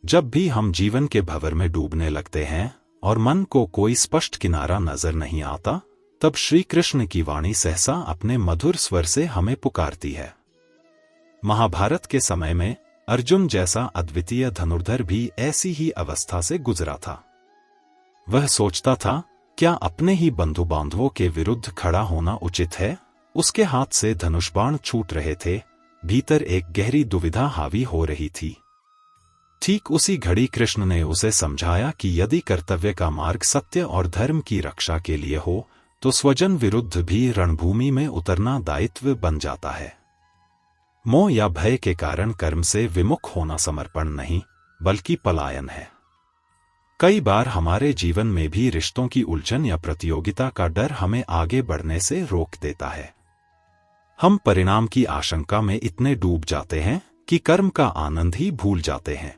जब भी हम जीवन के भंवर में डूबने लगते हैं और मन को कोई स्पष्ट किनारा नजर नहीं आता, तब श्री कृष्ण की वाणी सहसा अपने मधुर स्वर से हमें पुकारती है। महाभारत के समय में अर्जुन जैसा अद्वितीय धनुर्धर भी ऐसी ही अवस्था से गुजरा था। वह सोचता था, क्या अपने ही बंधु बांधवों के विरुद्ध खड़ा होना उचित है? उसके हाथ से धनुष बाण छूट रहे थे, भीतर एक गहरी दुविधा हावी हो रही थी। ठीक उसी घड़ी कृष्ण ने उसे समझाया कि यदि कर्तव्य का मार्ग सत्य और धर्म की रक्षा के लिए हो, तो स्वजन विरुद्ध भी रणभूमि में उतरना दायित्व बन जाता है। मोह या भय के कारण कर्म से विमुख होना समर्पण नहीं, बल्कि पलायन है। कई बार हमारे जीवन में भी रिश्तों की उलझन या प्रतियोगिता का डर हमें आगे बढ़ने से रोक देता है। हम परिणाम की आशंका में इतने डूब जाते हैं कि कर्म का आनंद ही भूल जाते हैं।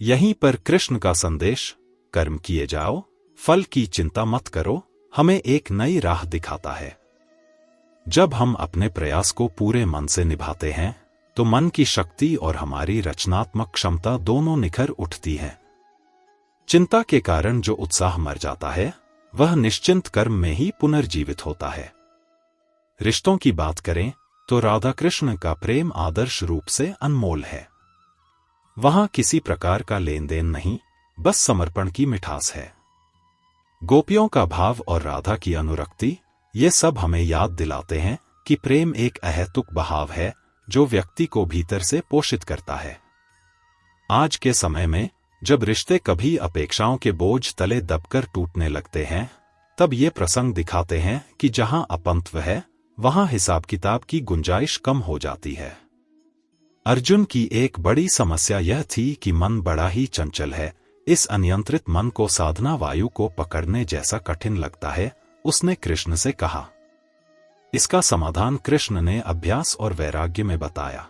यहीं पर कृष्ण का संदेश, कर्म किए जाओ, फल की चिंता मत करो, हमें एक नई राह दिखाता है। जब हम अपने प्रयास को पूरे मन से निभाते हैं, तो मन की शक्ति और हमारी रचनात्मक क्षमता दोनों निखर उठती हैं। चिंता के कारण जो उत्साह मर जाता है, वह निश्चिंत कर्म में ही पुनर्जीवित होता है। रिश्तों की बात करें तो राधा कृष्ण का प्रेम आदर्श रूप से अनमोल है। वहां किसी प्रकार का लेन देन नहीं, बस समर्पण की मिठास है। गोपियों का भाव और राधा की अनुरक्ति, ये सब हमें याद दिलाते हैं कि प्रेम एक अहेतुक बहाव है जो व्यक्ति को भीतर से पोषित करता है। आज के समय में जब रिश्ते कभी अपेक्षाओं के बोझ तले दबकर टूटने लगते हैं, तब ये प्रसंग दिखाते हैं कि जहां अपंत्व है, वहां हिसाब किताब की गुंजाइश कम हो जाती है। अर्जुन की एक बड़ी समस्या यह थी कि मन बड़ा ही चंचल है। इस अनियंत्रित मन को साधना वायु को पकड़ने जैसा कठिन लगता है, उसने कृष्ण से कहा। इसका समाधान कृष्ण ने अभ्यास और वैराग्य में बताया।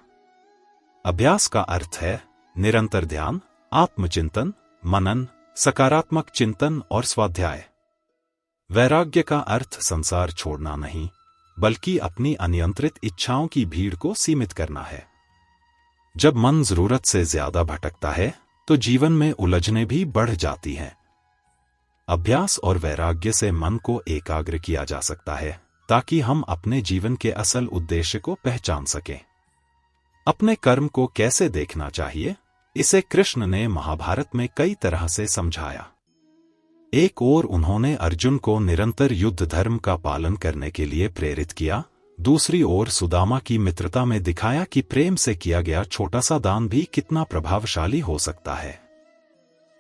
अभ्यास का अर्थ है निरंतर ध्यान, आत्मचिंतन, मनन, सकारात्मक चिंतन और स्वाध्याय। वैराग्य का अर्थ संसार छोड़ना नहीं, बल्कि अपनी अनियंत्रित इच्छाओं की भीड़ को सीमित करना है। जब मन जरूरत से ज्यादा भटकता है, तो जीवन में उलझने भी बढ़ जाती हैं। अभ्यास और वैराग्य से मन को एकाग्र किया जा सकता है, ताकि हम अपने जीवन के असल उद्देश्य को पहचान सकें। अपने कर्म को कैसे देखना चाहिए, इसे कृष्ण ने महाभारत में कई तरह से समझाया। एक ओर उन्होंने अर्जुन को निरंतर युद्ध धर्म का पालन करने के लिए प्रेरित किया, दूसरी ओर सुदामा की मित्रता में दिखाया कि प्रेम से किया गया छोटा सा दान भी कितना प्रभावशाली हो सकता है।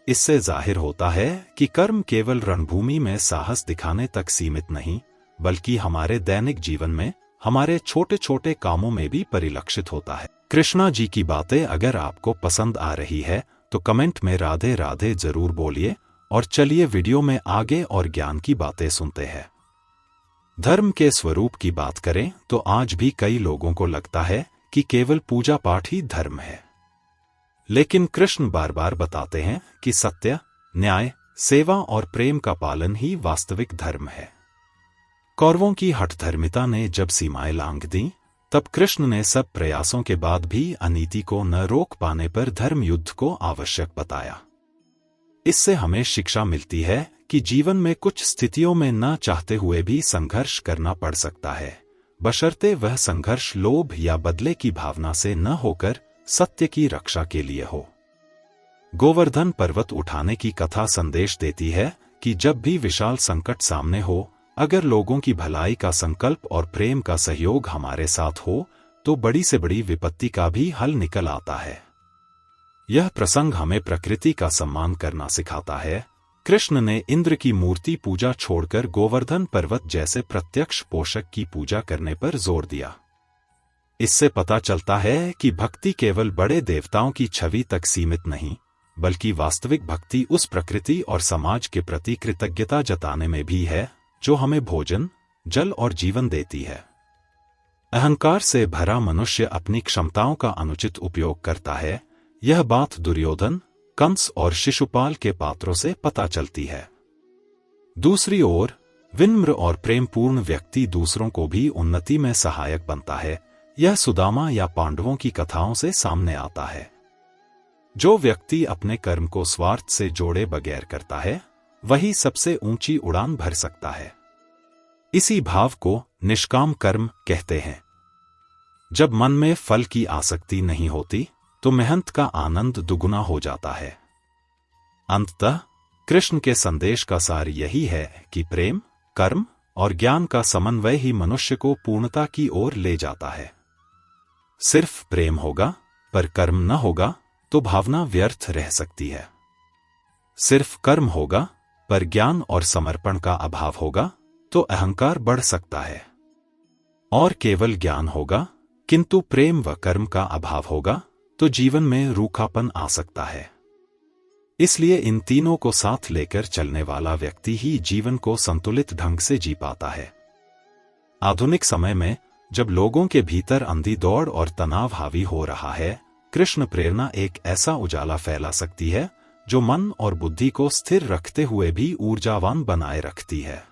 इससे जाहिर होता है कि कर्म केवल रणभूमि में साहस दिखाने तक सीमित नहीं, बल्कि हमारे दैनिक जीवन में, हमारे छोटे छोटे कामों में भी परिलक्षित होता है। कृष्णा जी की बातें अगर आपको पसंद आ रही है, तो कमेंट में राधे राधे जरूर बोलिए, और चलिए वीडियो में आगे और ज्ञान की बातें सुनते हैं। धर्म के स्वरूप की बात करें तो आज भी कई लोगों को लगता है कि केवल पूजा पाठ ही धर्म है। लेकिन कृष्ण बार बार बताते हैं कि सत्य, न्याय, सेवा और प्रेम का पालन ही वास्तविक धर्म है। कौरवों की हठधर्मिता ने जब सीमाएं लांघ दी, तब कृष्ण ने सब प्रयासों के बाद भी अनीति को न रोक पाने पर धर्म युद्ध को आवश्यक बताया। इससे हमें शिक्षा मिलती है कि जीवन में कुछ स्थितियों में न चाहते हुए भी संघर्ष करना पड़ सकता है, बशर्ते वह संघर्ष लोभ या बदले की भावना से न होकर सत्य की रक्षा के लिए हो। गोवर्धन पर्वत उठाने की कथा संदेश देती है कि जब भी विशाल संकट सामने हो, अगर लोगों की भलाई का संकल्प और प्रेम का सहयोग हमारे साथ हो, तो बड़ी से बड़ी विपत्ति का भी हल निकल आता है। यह प्रसंग हमें प्रकृति का सम्मान करना सिखाता है। कृष्ण ने इंद्र की मूर्ति पूजा छोड़कर गोवर्धन पर्वत जैसे प्रत्यक्ष पोषक की पूजा करने पर जोर दिया। इससे पता चलता है कि भक्ति केवल बड़े देवताओं की छवि तक सीमित नहीं, बल्कि वास्तविक भक्ति उस प्रकृति और समाज के प्रति कृतज्ञता जताने में भी है, जो हमें भोजन, जल और जीवन देती है। अहंकार से भरा मनुष्य अपनी क्षमताओं का अनुचित उपयोग करता है। यह बात दुर्योधन, कंस और शिशुपाल के पात्रों से पता चलती है। दूसरी ओर विनम्र और प्रेमपूर्ण व्यक्ति दूसरों को भी उन्नति में सहायक बनता है। यह सुदामा या पांडवों की कथाओं से सामने आता है। जो व्यक्ति अपने कर्म को स्वार्थ से जोड़े बगैर करता है, वही सबसे ऊंची उड़ान भर सकता है। इसी भाव को निष्काम कर्म कहते हैं। जब मन में फल की आसक्ति नहीं होती, तो मेहनत का आनंद दुगुना हो जाता है। अंततः कृष्ण के संदेश का सार यही है कि प्रेम, कर्म और ज्ञान का समन्वय ही मनुष्य को पूर्णता की ओर ले जाता है। सिर्फ प्रेम होगा पर कर्म न होगा तो भावना व्यर्थ रह सकती है। सिर्फ कर्म होगा पर ज्ञान और समर्पण का अभाव होगा तो अहंकार बढ़ सकता है। और केवल ज्ञान होगा किंतु प्रेम व कर्म का अभाव होगा तो जीवन में रूखापन आ सकता है। इसलिए इन तीनों को साथ लेकर चलने वाला व्यक्ति ही जीवन को संतुलित ढंग से जी पाता है। आधुनिक समय में जब लोगों के भीतर अंधी दौड़ और तनाव हावी हो रहा है, कृष्ण प्रेरणा एक ऐसा उजाला फैला सकती है जो मन और बुद्धि को स्थिर रखते हुए भी ऊर्जावान बनाए रखती है।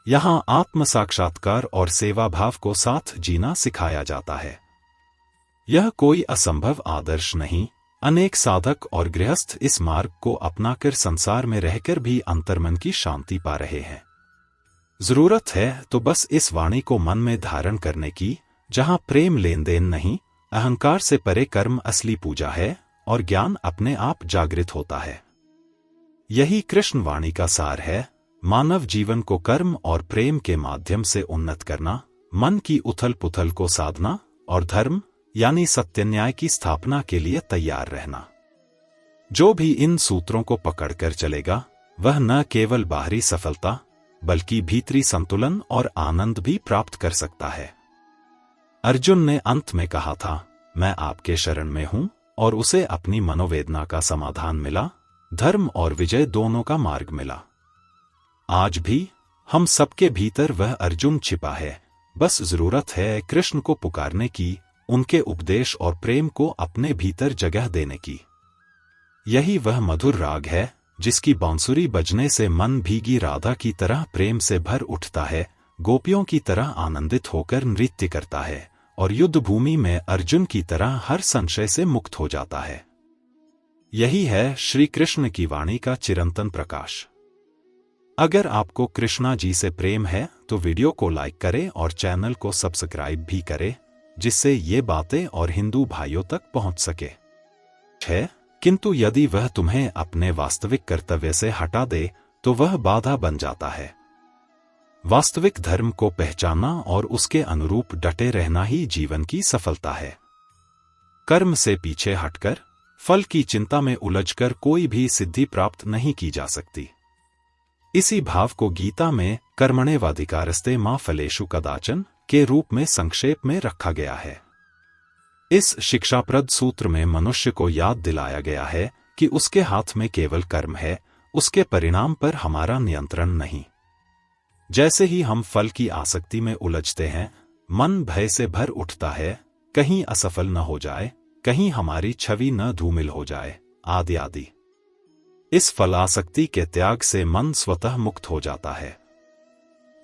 यहाँ आत्म साक्षात्कार और सेवा भाव को साथ जीना सिखाया जाता है। यह कोई असंभव आदर्श नहीं। अनेक साधक और गृहस्थ इस मार्ग को अपनाकर संसार में रहकर भी अंतर्मन की शांति पा रहे हैं। जरूरत है तो बस इस वाणी को मन में धारण करने की, जहां प्रेम लेन देन नहीं, अहंकार से परे कर्म असली पूजा है और ज्ञान अपने आप जागृत होता है। यही कृष्ण वाणी का सार है। मानव जीवन को कर्म और प्रेम के माध्यम से उन्नत करना, मन की उथल पुथल को साधना और धर्म यानी सत्य न्याय की स्थापना के लिए तैयार रहना। जो भी इन सूत्रों को पकड़कर चलेगा, वह न केवल बाहरी सफलता बल्कि भीतरी संतुलन और आनंद भी प्राप्त कर सकता है। अर्जुन ने अंत में कहा था, मैं आपके शरण में हूं, और उसे अपनी मनोवेदना का समाधान मिला, धर्म और विजय दोनों का मार्ग मिला। आज भी हम सबके भीतर वह अर्जुन छिपा है। बस जरूरत है कृष्ण को पुकारने की, उनके उपदेश और प्रेम को अपने भीतर जगह देने की। यही वह मधुर राग है जिसकी बांसुरी बजने से मन भीगी राधा की तरह प्रेम से भर उठता है, गोपियों की तरह आनंदित होकर नृत्य करता है और युद्ध भूमि में अर्जुन की तरह हर संशय से मुक्त हो जाता है। यही है श्री कृष्ण की वाणी का चिरंतन प्रकाश। अगर आपको कृष्णा जी से प्रेम है तो वीडियो को लाइक करें और चैनल को सब्सक्राइब भी करें, जिससे ये बातें और हिंदू भाइयों तक पहुंच सके। किंतु यदि वह तुम्हें अपने वास्तविक कर्तव्य से हटा दे तो वह बाधा बन जाता है। वास्तविक धर्म को पहचानना और उसके अनुरूप डटे रहना ही जीवन की सफलता है। कर्म से पीछे हटकर, फल की चिंता में उलझकर कोई भी सिद्धि प्राप्त नहीं की जा सकती। इसी भाव को गीता में कर्मण्येवाधिकारस्ते मा फलेषु कदाचन के रूप में संक्षेप में रखा गया है। इस शिक्षाप्रद सूत्र में मनुष्य को याद दिलाया गया है कि उसके हाथ में केवल कर्म है, उसके परिणाम पर हमारा नियंत्रण नहीं। जैसे ही हम फल की आसक्ति में उलझते हैं, मन भय से भर उठता है, कहीं असफल न हो जाए, कहीं हमारी छवि न धूमिल हो जाए, आदि आदि। इस फलासक्ति के त्याग से मन स्वतः मुक्त हो जाता है।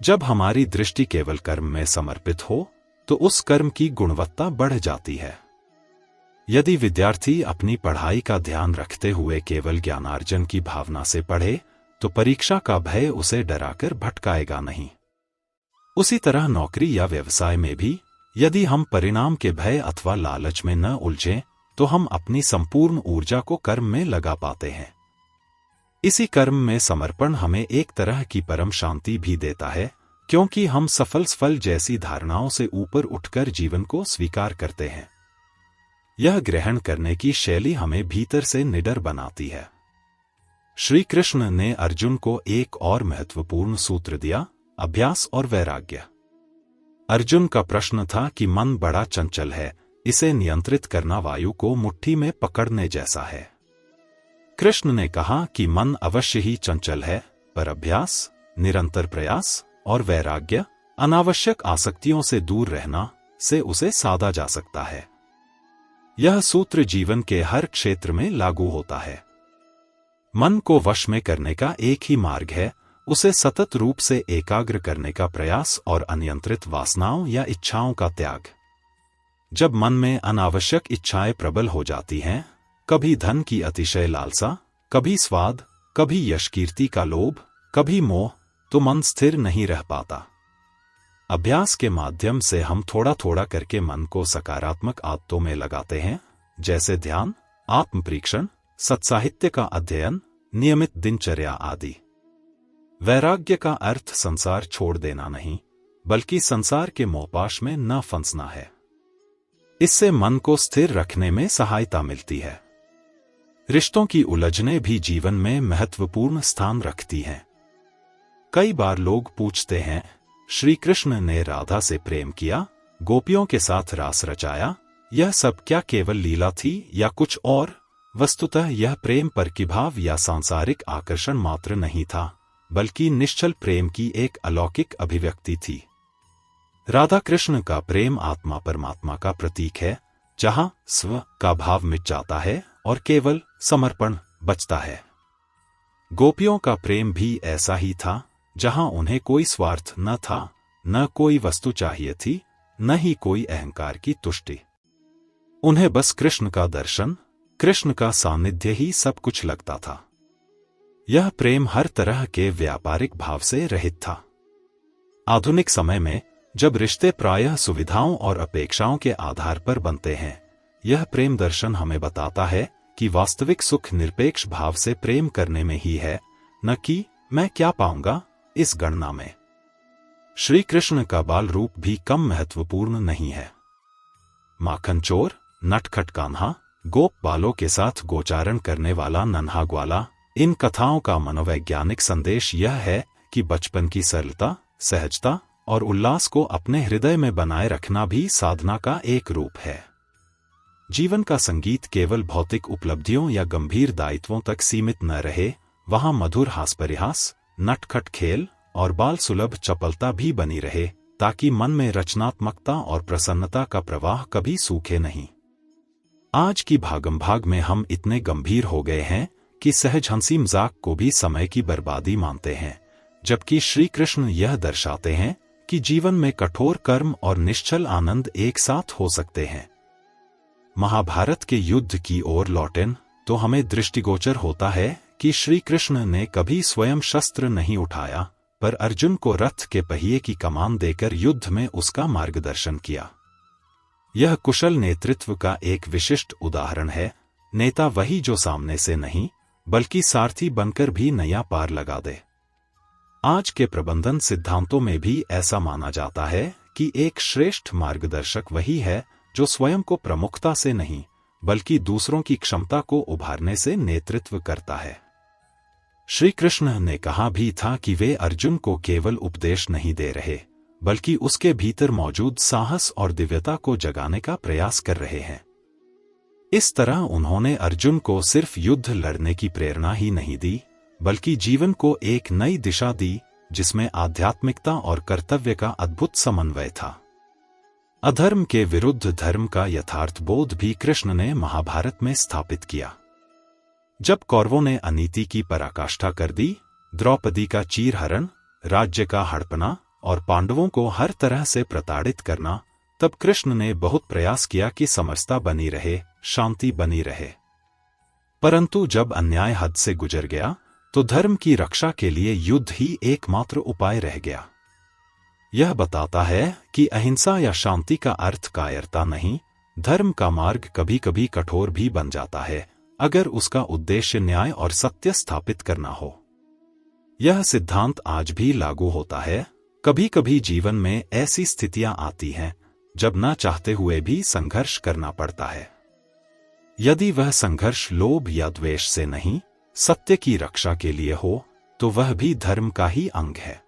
जब हमारी दृष्टि केवल कर्म में समर्पित हो तो उस कर्म की गुणवत्ता बढ़ जाती है। यदि विद्यार्थी अपनी पढ़ाई का ध्यान रखते हुए केवल ज्ञानार्जन की भावना से पढ़े तो परीक्षा का भय उसे डराकर भटकाएगा नहीं। उसी तरह नौकरी या व्यवसाय में भी यदि हम परिणाम के भय अथवा लालच में न उलझें तो हम अपनी संपूर्ण ऊर्जा को कर्म में लगा पाते हैं। इसी कर्म में समर्पण हमें एक तरह की परम शांति भी देता है, क्योंकि हम सफल जैसी धारणाओं से ऊपर उठकर जीवन को स्वीकार करते हैं। यह ग्रहण करने की शैली हमें भीतर से निडर बनाती है। श्री कृष्ण ने अर्जुन को एक और महत्वपूर्ण सूत्र दिया, अभ्यास और वैराग्य। अर्जुन का प्रश्न था कि मन बड़ा चंचल है, इसे नियंत्रित करना वायु को मुट्ठी में पकड़ने जैसा है। कृष्ण ने कहा कि मन अवश्य ही चंचल है, पर अभ्यास, निरंतर प्रयास और वैराग्य, अनावश्यक आसक्तियों से दूर रहना से उसे साधा जा सकता है। यह सूत्र जीवन के हर क्षेत्र में लागू होता है। मन को वश में करने का एक ही मार्ग है, उसे सतत रूप से एकाग्र करने का प्रयास और अनियंत्रित वासनाओं या इच्छाओं का त्याग। जब मन में अनावश्यक इच्छाएं प्रबल हो जाती हैं, कभी धन की अतिशय लालसा, कभी स्वाद, कभी यश कीर्ति का लोभ, कभी मोह, तो मन स्थिर नहीं रह पाता। अभ्यास के माध्यम से हम थोड़ा थोड़ा करके मन को सकारात्मक आदतों में लगाते हैं, जैसे ध्यान, आत्मपरीक्षण, सत्साहित्य का अध्ययन, नियमित दिनचर्या आदि। वैराग्य का अर्थ संसार छोड़ देना नहीं, बल्कि संसार के मोहपाश में न फंसना है। इससे मन को स्थिर रखने में सहायता मिलती है। रिश्तों की उलझनें भी जीवन में महत्वपूर्ण स्थान रखती हैं। कई बार लोग पूछते हैं, श्री कृष्ण ने राधा से प्रेम किया, गोपियों के साथ रास रचाया, यह सब क्या केवल लीला थी या कुछ और? वस्तुतः यह प्रेम प्रतिभाव या सांसारिक आकर्षण मात्र नहीं था, बल्कि निश्चल प्रेम की एक अलौकिक अभिव्यक्ति थी। राधा कृष्ण का प्रेम आत्मा परमात्मा का प्रतीक है, जहां स्व का भाव मिट जाता है और केवल समर्पण बचता है। गोपियों का प्रेम भी ऐसा ही था, जहां उन्हें कोई स्वार्थ न था, न कोई वस्तु चाहिए थी, न ही कोई अहंकार की तुष्टि। उन्हें बस कृष्ण का दर्शन, कृष्ण का सानिध्य ही सब कुछ लगता था। यह प्रेम हर तरह के व्यापारिक भाव से रहित था। आधुनिक समय में जब रिश्ते प्रायः सुविधाओं और अपेक्षाओं के आधार पर बनते हैं, यह प्रेम दर्शन हमें बताता है कि वास्तविक सुख निरपेक्ष भाव से प्रेम करने में ही है, न कि मैं क्या पाऊंगा इस गणना में। श्री कृष्ण का बाल रूप भी कम महत्वपूर्ण नहीं है। माखन चोर, नटखट कान्हा, गोप बालों के साथ गोचारण करने वाला नन्हा ग्वाला, इन कथाओं का मनोवैज्ञानिक संदेश यह है कि बचपन की सरलता, सहजता और उल्लास को अपने हृदय में बनाए रखना भी साधना का एक रूप है। जीवन का संगीत केवल भौतिक उपलब्धियों या गंभीर दायित्वों तक सीमित न रहे, वहां मधुर हास-परिहास, नटखट खेल और बाल सुलभ चपलता भी बनी रहे, ताकि मन में रचनात्मकता और प्रसन्नता का प्रवाह कभी सूखे नहीं। आज की भागम-भाग में हम इतने गंभीर हो गए हैं कि सहज हंसी मजाक को भी समय की बर्बादी मानते हैं, जबकि श्री कृष्ण यह दर्शाते हैं कि जीवन में कठोर कर्म और निश्चल आनंद एक साथ हो सकते हैं। महाभारत के युद्ध की ओर लौटें तो हमें दृष्टिगोचर होता है कि श्री कृष्ण ने कभी स्वयं शस्त्र नहीं उठाया, पर अर्जुन को रथ के पहिए की कमान देकर युद्ध में उसका मार्गदर्शन किया। यह कुशल नेतृत्व का एक विशिष्ट उदाहरण है। नेता वही जो सामने से नहीं, बल्कि सारथी बनकर भी नया पार लगा दे। आज के प्रबंधन सिद्धांतों में भी ऐसा माना जाता है कि एक श्रेष्ठ मार्गदर्शक वही है जो स्वयं को प्रमुखता से नहीं, बल्कि दूसरों की क्षमता को उभारने से नेतृत्व करता है। श्री कृष्ण ने कहा भी था कि वे अर्जुन को केवल उपदेश नहीं दे रहे, बल्कि उसके भीतर मौजूद साहस और दिव्यता को जगाने का प्रयास कर रहे हैं। इस तरह उन्होंने अर्जुन को सिर्फ युद्ध लड़ने की प्रेरणा ही नहीं दी, बल्कि जीवन को एक नई दिशा दी, जिसमें आध्यात्मिकता और कर्तव्य का अद्भुत समन्वय था। अधर्म के विरुद्ध धर्म का यथार्थ बोध भी कृष्ण ने महाभारत में स्थापित किया। जब कौरवों ने अनीति की पराकाष्ठा कर दी, द्रौपदी का चीरहरण, राज्य का हड़पना और पांडवों को हर तरह से प्रताड़ित करना, तब कृष्ण ने बहुत प्रयास किया कि समरसता बनी रहे, शांति बनी रहे। परंतु जब अन्याय हद से गुजर गया, तो धर्म की रक्षा के लिए युद्ध ही एकमात्र उपाय रह गया। यह बताता है कि अहिंसा या शांति का अर्थ कायरता नहीं, धर्म का मार्ग कभी कभी कठोर भी बन जाता है, अगर उसका उद्देश्य न्याय और सत्य स्थापित करना हो। यह सिद्धांत आज भी लागू होता है। कभी कभी जीवन में ऐसी स्थितियां आती हैं जब ना चाहते हुए भी संघर्ष करना पड़ता है। यदि वह संघर्ष लोभ या द्वेष से नहीं, सत्य की रक्षा के लिए हो, तो वह भी धर्म का ही अंग है।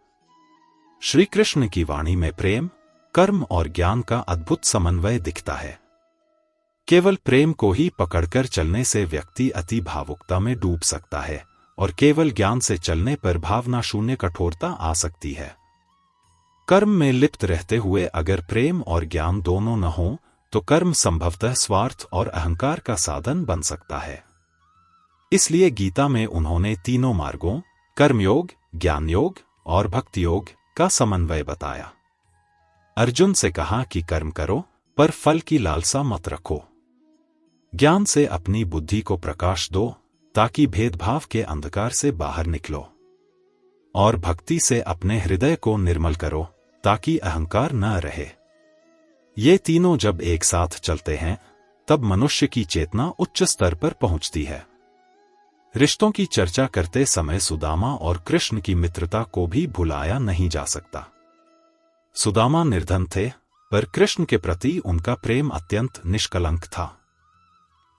श्री कृष्ण की वाणी में प्रेम, कर्म और ज्ञान का अद्भुत समन्वय दिखता है। केवल प्रेम को ही पकड़कर चलने से व्यक्ति अति भावुकता में डूब सकता है, और केवल ज्ञान से चलने पर भावना शून्य कठोरता आ सकती है। कर्म में लिप्त रहते हुए अगर प्रेम और ज्ञान दोनों न हों, तो कर्म संभवतः स्वार्थ और अहंकार का साधन बन सकता है। इसलिए गीता में उन्होंने तीनों मार्गों, कर्मयोग, ज्ञान योग और भक्ति योग का समन्वय बताया। अर्जुन से कहा कि कर्म करो, पर फल की लालसा मत रखो। ज्ञान से अपनी बुद्धि को प्रकाश दो ताकि भेदभाव के अंधकार से बाहर निकलो, और भक्ति से अपने हृदय को निर्मल करो ताकि अहंकार न रहे। ये तीनों जब एक साथ चलते हैं तब मनुष्य की चेतना उच्च स्तर पर पहुंचती है। रिश्तों की चर्चा करते समय सुदामा और कृष्ण की मित्रता को भी भुलाया नहीं जा सकता। सुदामा निर्धन थे, पर कृष्ण के प्रति उनका प्रेम अत्यंत निष्कलंक था।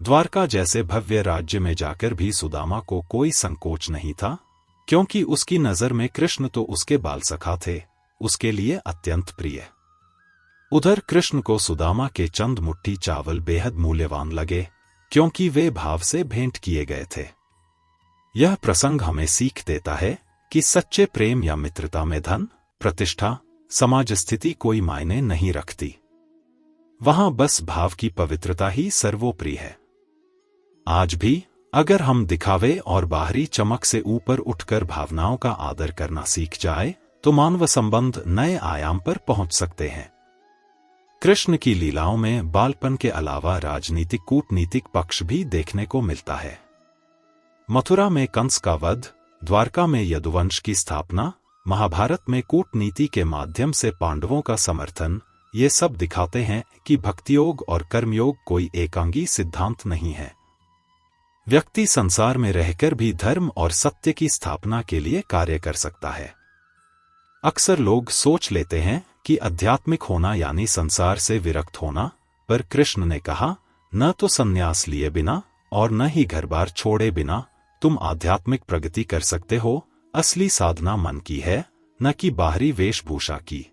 द्वारका जैसे भव्य राज्य में जाकर भी सुदामा को कोई संकोच नहीं था, क्योंकि उसकी नजर में कृष्ण तो उसके बाल सखा थे, उसके लिए अत्यंत प्रिय। उधर कृष्ण को सुदामा के चंद मुट्ठी चावल बेहद मूल्यवान लगे, क्योंकि वे भाव से भेंट किए गए थे। यह प्रसंग हमें सीख देता है कि सच्चे प्रेम या मित्रता में धन, प्रतिष्ठा, समाज स्थिति कोई मायने नहीं रखती। वहां बस भाव की पवित्रता ही सर्वोपरि है। आज भी अगर हम दिखावे और बाहरी चमक से ऊपर उठकर भावनाओं का आदर करना सीख जाए तो मानव संबंध नए आयाम पर पहुंच सकते हैं। कृष्ण की लीलाओं में बालपन के अलावा राजनीतिक कूटनीतिक पक्ष भी देखने को मिलता है। मथुरा में कंस का वध, द्वारका में यदुवंश की स्थापना, महाभारत में कूटनीति के माध्यम से पांडवों का समर्थन, ये सब दिखाते हैं कि भक्तियोग और कर्मयोग कोई एकांगी सिद्धांत नहीं है। व्यक्ति संसार में रहकर भी धर्म और सत्य की स्थापना के लिए कार्य कर सकता है। अक्सर लोग सोच लेते हैं कि आध्यात्मिक होना यानी संसार से विरक्त होना, पर कृष्ण ने कहा, न तो संन्यास लिए बिना और न ही घर बार छोड़े बिना तुम आध्यात्मिक प्रगति कर सकते हो। असली साधना मन की है, न कि बाहरी वेशभूषा की।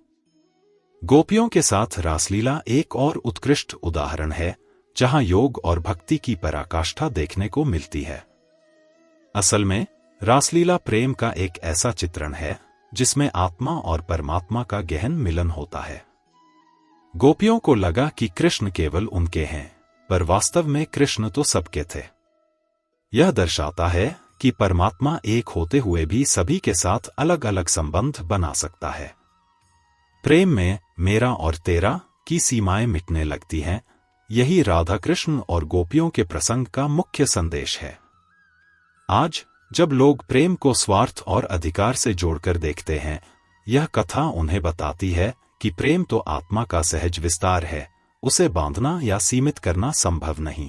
गोपियों के साथ रासलीला एक और उत्कृष्ट उदाहरण है, जहां योग और भक्ति की पराकाष्ठा देखने को मिलती है। असल में रासलीला प्रेम का एक ऐसा चित्रण है जिसमें आत्मा और परमात्मा का गहन मिलन होता है। गोपियों को लगा कि कृष्ण केवल उनके हैं, पर वास्तव में कृष्ण तो सबके थे। यह दर्शाता है कि परमात्मा एक होते हुए भी सभी के साथ अलग अलग संबंध बना सकता है। प्रेम में मेरा और तेरा की सीमाएं मिटने लगती हैं। यही राधा कृष्ण और गोपियों के प्रसंग का मुख्य संदेश है। आज जब लोग प्रेम को स्वार्थ और अधिकार से जोड़कर देखते हैं, यह कथा उन्हें बताती है कि प्रेम तो आत्मा का सहज विस्तार है, उसे बांधना या सीमित करना संभव नहीं।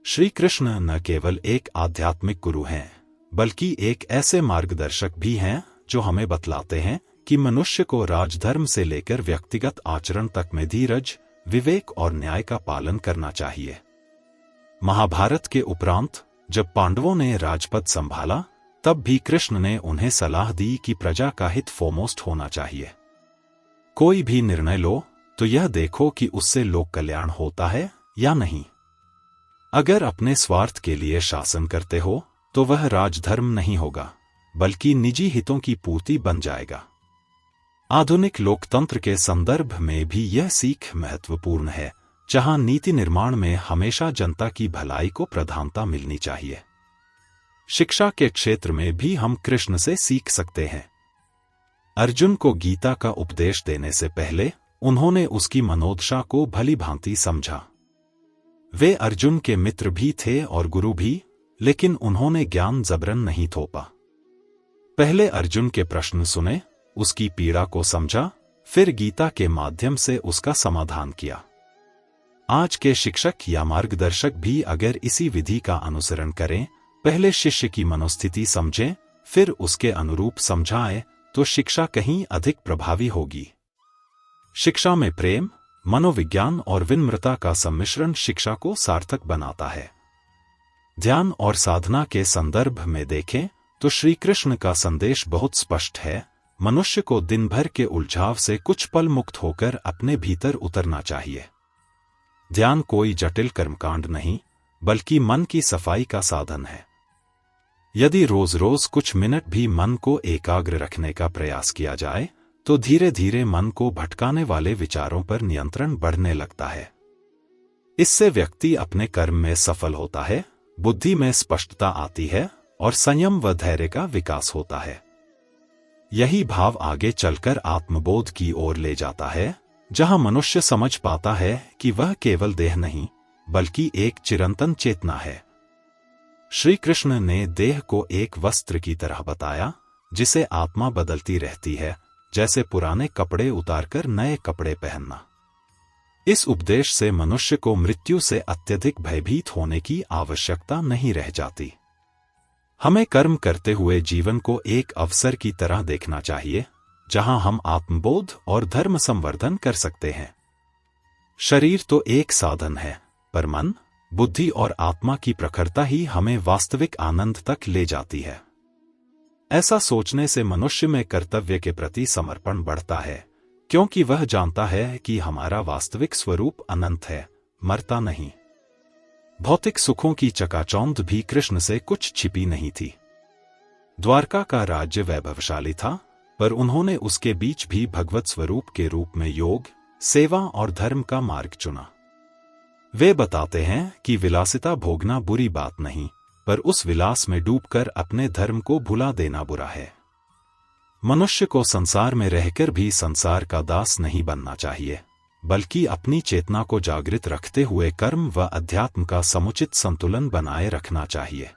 श्री कृष्ण न केवल एक आध्यात्मिक गुरु हैं, बल्कि एक ऐसे मार्गदर्शक भी हैं जो हमें बतलाते हैं कि मनुष्य को राजधर्म से लेकर व्यक्तिगत आचरण तक में धीरज, विवेक और न्याय का पालन करना चाहिए। महाभारत के उपरांत जब पांडवों ने राजपद संभाला, तब भी कृष्ण ने उन्हें सलाह दी कि प्रजा का हित फोरमोस्ट होना चाहिए। कोई भी निर्णय लो तो यह देखो कि उससे लोक कल्याण होता है या नहीं। अगर अपने स्वार्थ के लिए शासन करते हो तो वह राजधर्म नहीं होगा, बल्कि निजी हितों की पूर्ति बन जाएगा। आधुनिक लोकतंत्र के संदर्भ में भी यह सीख महत्वपूर्ण है, जहां नीति निर्माण में हमेशा जनता की भलाई को प्रधानता मिलनी चाहिए। शिक्षा के क्षेत्र में भी हम कृष्ण से सीख सकते हैं। अर्जुन को गीता का उपदेश देने से पहले उन्होंने उसकी मनोदशा को भली भांति समझा। वे अर्जुन के मित्र भी थे और गुरु भी, लेकिन उन्होंने ज्ञान जबरन नहीं थोपा। पहले अर्जुन के प्रश्न सुने, उसकी पीड़ा को समझा, फिर गीता के माध्यम से उसका समाधान किया। आज के शिक्षक या मार्गदर्शक भी अगर इसी विधि का अनुसरण करें, पहले शिष्य की मनोस्थिति समझें, फिर उसके अनुरूप समझाएं, तो शिक्षा कहीं अधिक प्रभावी होगी। शिक्षा में प्रेम, मनोविज्ञान और विनम्रता का सम्मिश्रण शिक्षा को सार्थक बनाता है। ध्यान और साधना के संदर्भ में देखें तो श्री कृष्ण का संदेश बहुत स्पष्ट है। मनुष्य को दिन भर के उलझाव से कुछ पल मुक्त होकर अपने भीतर उतरना चाहिए। ध्यान कोई जटिल कर्मकांड नहीं, बल्कि मन की सफाई का साधन है। यदि रोज रोज कुछ मिनट भी मन को एकाग्र रखने का प्रयास किया जाए, तो धीरे धीरे मन को भटकाने वाले विचारों पर नियंत्रण बढ़ने लगता है। इससे व्यक्ति अपने कर्म में सफल होता है, बुद्धि में स्पष्टता आती है और संयम व धैर्य का विकास होता है। यही भाव आगे चलकर आत्मबोध की ओर ले जाता है, जहां मनुष्य समझ पाता है कि वह केवल देह नहीं, बल्कि एक चिरंतन चेतना है। श्री कृष्ण ने देह को एक वस्त्र की तरह बताया, जिसे आत्मा बदलती रहती है, जैसे पुराने कपड़े उतारकर नए कपड़े पहनना। इस उपदेश से मनुष्य को मृत्यु से अत्यधिक भयभीत होने की आवश्यकता नहीं रह जाती। हमें कर्म करते हुए जीवन को एक अवसर की तरह देखना चाहिए, जहां हम आत्मबोध और धर्म संवर्धन कर सकते हैं। शरीर तो एक साधन है, पर मन, बुद्धि और आत्मा की प्रखरता ही हमें वास्तविक आनंद तक ले जाती है। ऐसा सोचने से मनुष्य में कर्तव्य के प्रति समर्पण बढ़ता है, क्योंकि वह जानता है कि हमारा वास्तविक स्वरूप अनंत है, मरता नहीं। भौतिक सुखों की चकाचौंध भी कृष्ण से कुछ छिपी नहीं थी। द्वारका का राज्य वैभवशाली था, पर उन्होंने उसके बीच भी भगवत स्वरूप के रूप में योग, सेवा और धर्म का मार्ग चुना। वे बताते हैं कि विलासिता भोगना बुरी बात नहीं, पर उस विलास में डूबकर अपने धर्म को भुला देना बुरा है। मनुष्य को संसार में रहकर भी संसार का दास नहीं बनना चाहिए, बल्कि अपनी चेतना को जागृत रखते हुए कर्म व अध्यात्म का समुचित संतुलन बनाए रखना चाहिए।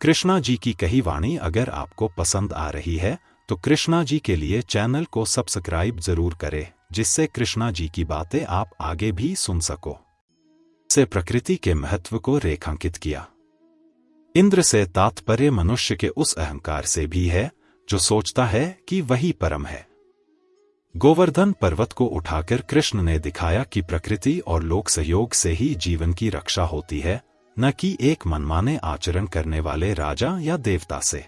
कृष्णा जी की कही वाणी अगर आपको पसंद आ रही है तो कृष्णा जी के लिए चैनल को सब्सक्राइब जरूर करें, जिससे कृष्णा जी की बातें आप आगे भी सुन सको। से प्रकृति के महत्व को रेखांकित किया। इंद्र से तात्पर्य मनुष्य के उस अहंकार से भी है जो सोचता है कि वही परम है। गोवर्धन पर्वत को उठाकर कृष्ण ने दिखाया कि प्रकृति और लोक सहयोग से ही जीवन की रक्षा होती है, न कि एक मनमाने आचरण करने वाले राजा या देवता से।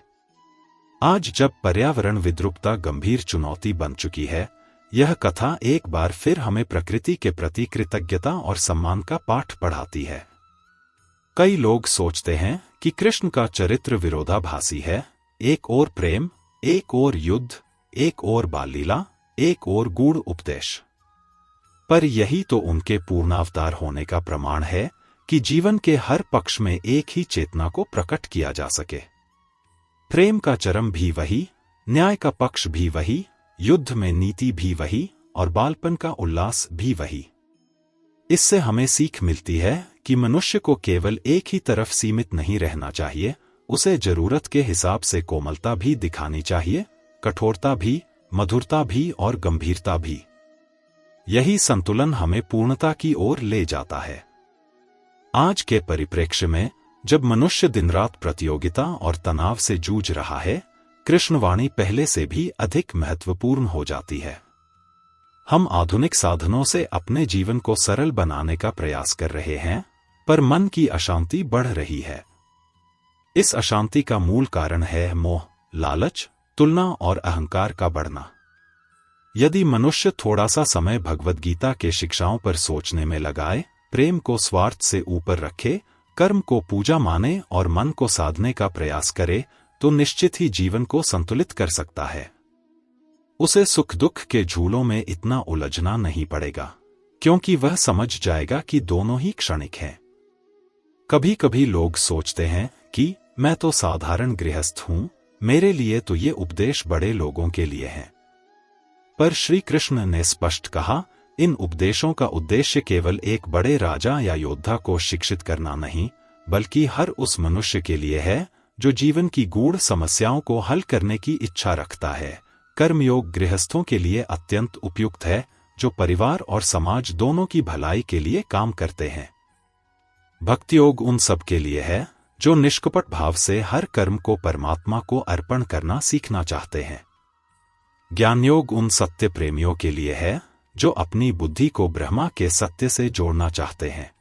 आज जब पर्यावरण विद्रुपता गंभीर चुनौती बन चुकी है, यह कथा एक बार फिर हमें प्रकृति के प्रति कृतज्ञता और सम्मान का पाठ पढ़ाती है। कई लोग सोचते हैं कि कृष्ण का चरित्र विरोधाभासी है, एक ओर प्रेम, एक ओर युद्ध, एक ओर बाल लीला, एक ओर गूढ़ उपदेश। पर यही तो उनके पूर्णावतार होने का प्रमाण है कि जीवन के हर पक्ष में एक ही चेतना को प्रकट किया जा सके। प्रेम का चरम भी वही, न्याय का पक्ष भी वही, युद्ध में नीति भी वही और बालपन का उल्लास भी वही। इससे हमें सीख मिलती है कि मनुष्य को केवल एक ही तरफ सीमित नहीं रहना चाहिए, उसे जरूरत के हिसाब से कोमलता भी दिखानी चाहिए, कठोरता भी, मधुरता भी और गंभीरता भी। यही संतुलन हमें पूर्णता की ओर ले जाता है। आज के परिप्रेक्ष्य में, जब मनुष्य दिन रात प्रतियोगिता और तनाव से जूझ रहा है, कृष्णवाणी पहले से भी अधिक महत्वपूर्ण हो जाती है। हम आधुनिक साधनों से अपने जीवन को सरल बनाने का प्रयास कर रहे हैं, पर मन की अशांति बढ़ रही है। इस अशांति का मूल कारण है मोह, लालच, तुलना और अहंकार का बढ़ना। यदि मनुष्य थोड़ा सा समय भगवद गीता के शिक्षाओं पर सोचने में लगाए, प्रेम को स्वार्थ से ऊपर रखे, कर्म को पूजा माने और मन को साधने का प्रयास करे, तो निश्चित ही जीवन को संतुलित कर सकता है। उसे सुख दुख के झूलों में इतना उलझना नहीं पड़ेगा, क्योंकि वह समझ जाएगा कि दोनों ही क्षणिक हैं। कभी कभी लोग सोचते हैं कि मैं तो साधारण गृहस्थ हूं, मेरे लिए तो ये उपदेश बड़े लोगों के लिए हैं। पर श्री कृष्ण ने स्पष्ट कहा, इन उपदेशों का उद्देश्य केवल एक बड़े राजा या योद्धा को शिक्षित करना नहीं, बल्कि हर उस मनुष्य के लिए है जो जीवन की गूढ़ समस्याओं को हल करने की इच्छा रखता है। कर्मयोग गृहस्थों के लिए अत्यंत उपयुक्त है, जो परिवार और समाज दोनों की भलाई के लिए काम करते हैं। भक्तियोग उन सब के लिए है जो निष्कपट भाव से हर कर्म को परमात्मा को अर्पण करना सीखना चाहते हैं। ज्ञानयोग उन सत्य प्रेमियों के लिए है जो अपनी बुद्धि को ब्रह्मा के सत्य से जोड़ना चाहते हैं।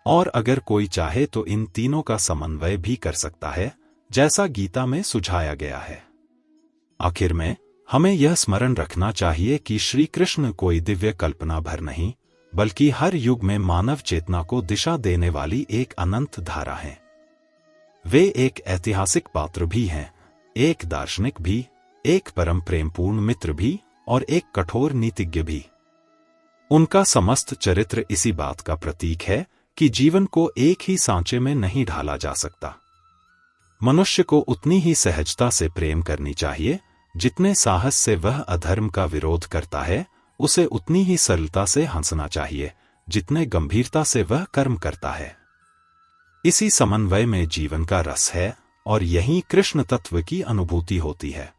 और अगर कोई चाहे तो इन तीनों का समन्वय भी कर सकता है, जैसा गीता में सुझाया गया है। आखिर में हमें यह स्मरण रखना चाहिए कि श्री कृष्ण कोई दिव्य कल्पना भर नहीं, बल्कि हर युग में मानव चेतना को दिशा देने वाली एक अनंत धारा हैं। वे एक ऐतिहासिक पात्र भी हैं, एक दार्शनिक भी, एक परम प्रेमपूर्ण मित्र भी और एक कठोर नीतिज्ञ भी। उनका समस्त चरित्र इसी बात का प्रतीक है कि जीवन को एक ही सांचे में नहीं ढाला जा सकता। मनुष्य को उतनी ही सहजता से प्रेम करनी चाहिए जितने साहस से वह अधर्म का विरोध करता है, उसे उतनी ही सरलता से हंसना चाहिए जितने गंभीरता से वह कर्म करता है। इसी समन्वय में जीवन का रस है और यही कृष्ण तत्व की अनुभूति होती है।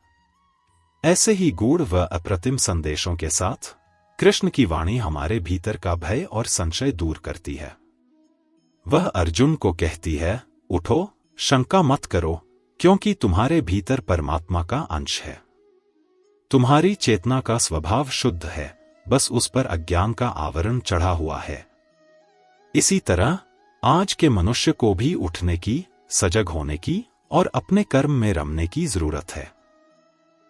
ऐसे ही गूढ़ व अप्रतिम संदेशों के साथ कृष्ण की वाणी हमारे भीतर का भय और संशय दूर करती है। वह अर्जुन को कहती है, उठो, शंका मत करो, क्योंकि तुम्हारे भीतर परमात्मा का अंश है। तुम्हारी चेतना का स्वभाव शुद्ध है, बस उस पर अज्ञान का आवरण चढ़ा हुआ है। इसी तरह आज के मनुष्य को भी उठने की, सजग होने की और अपने कर्म में रमने की जरूरत है।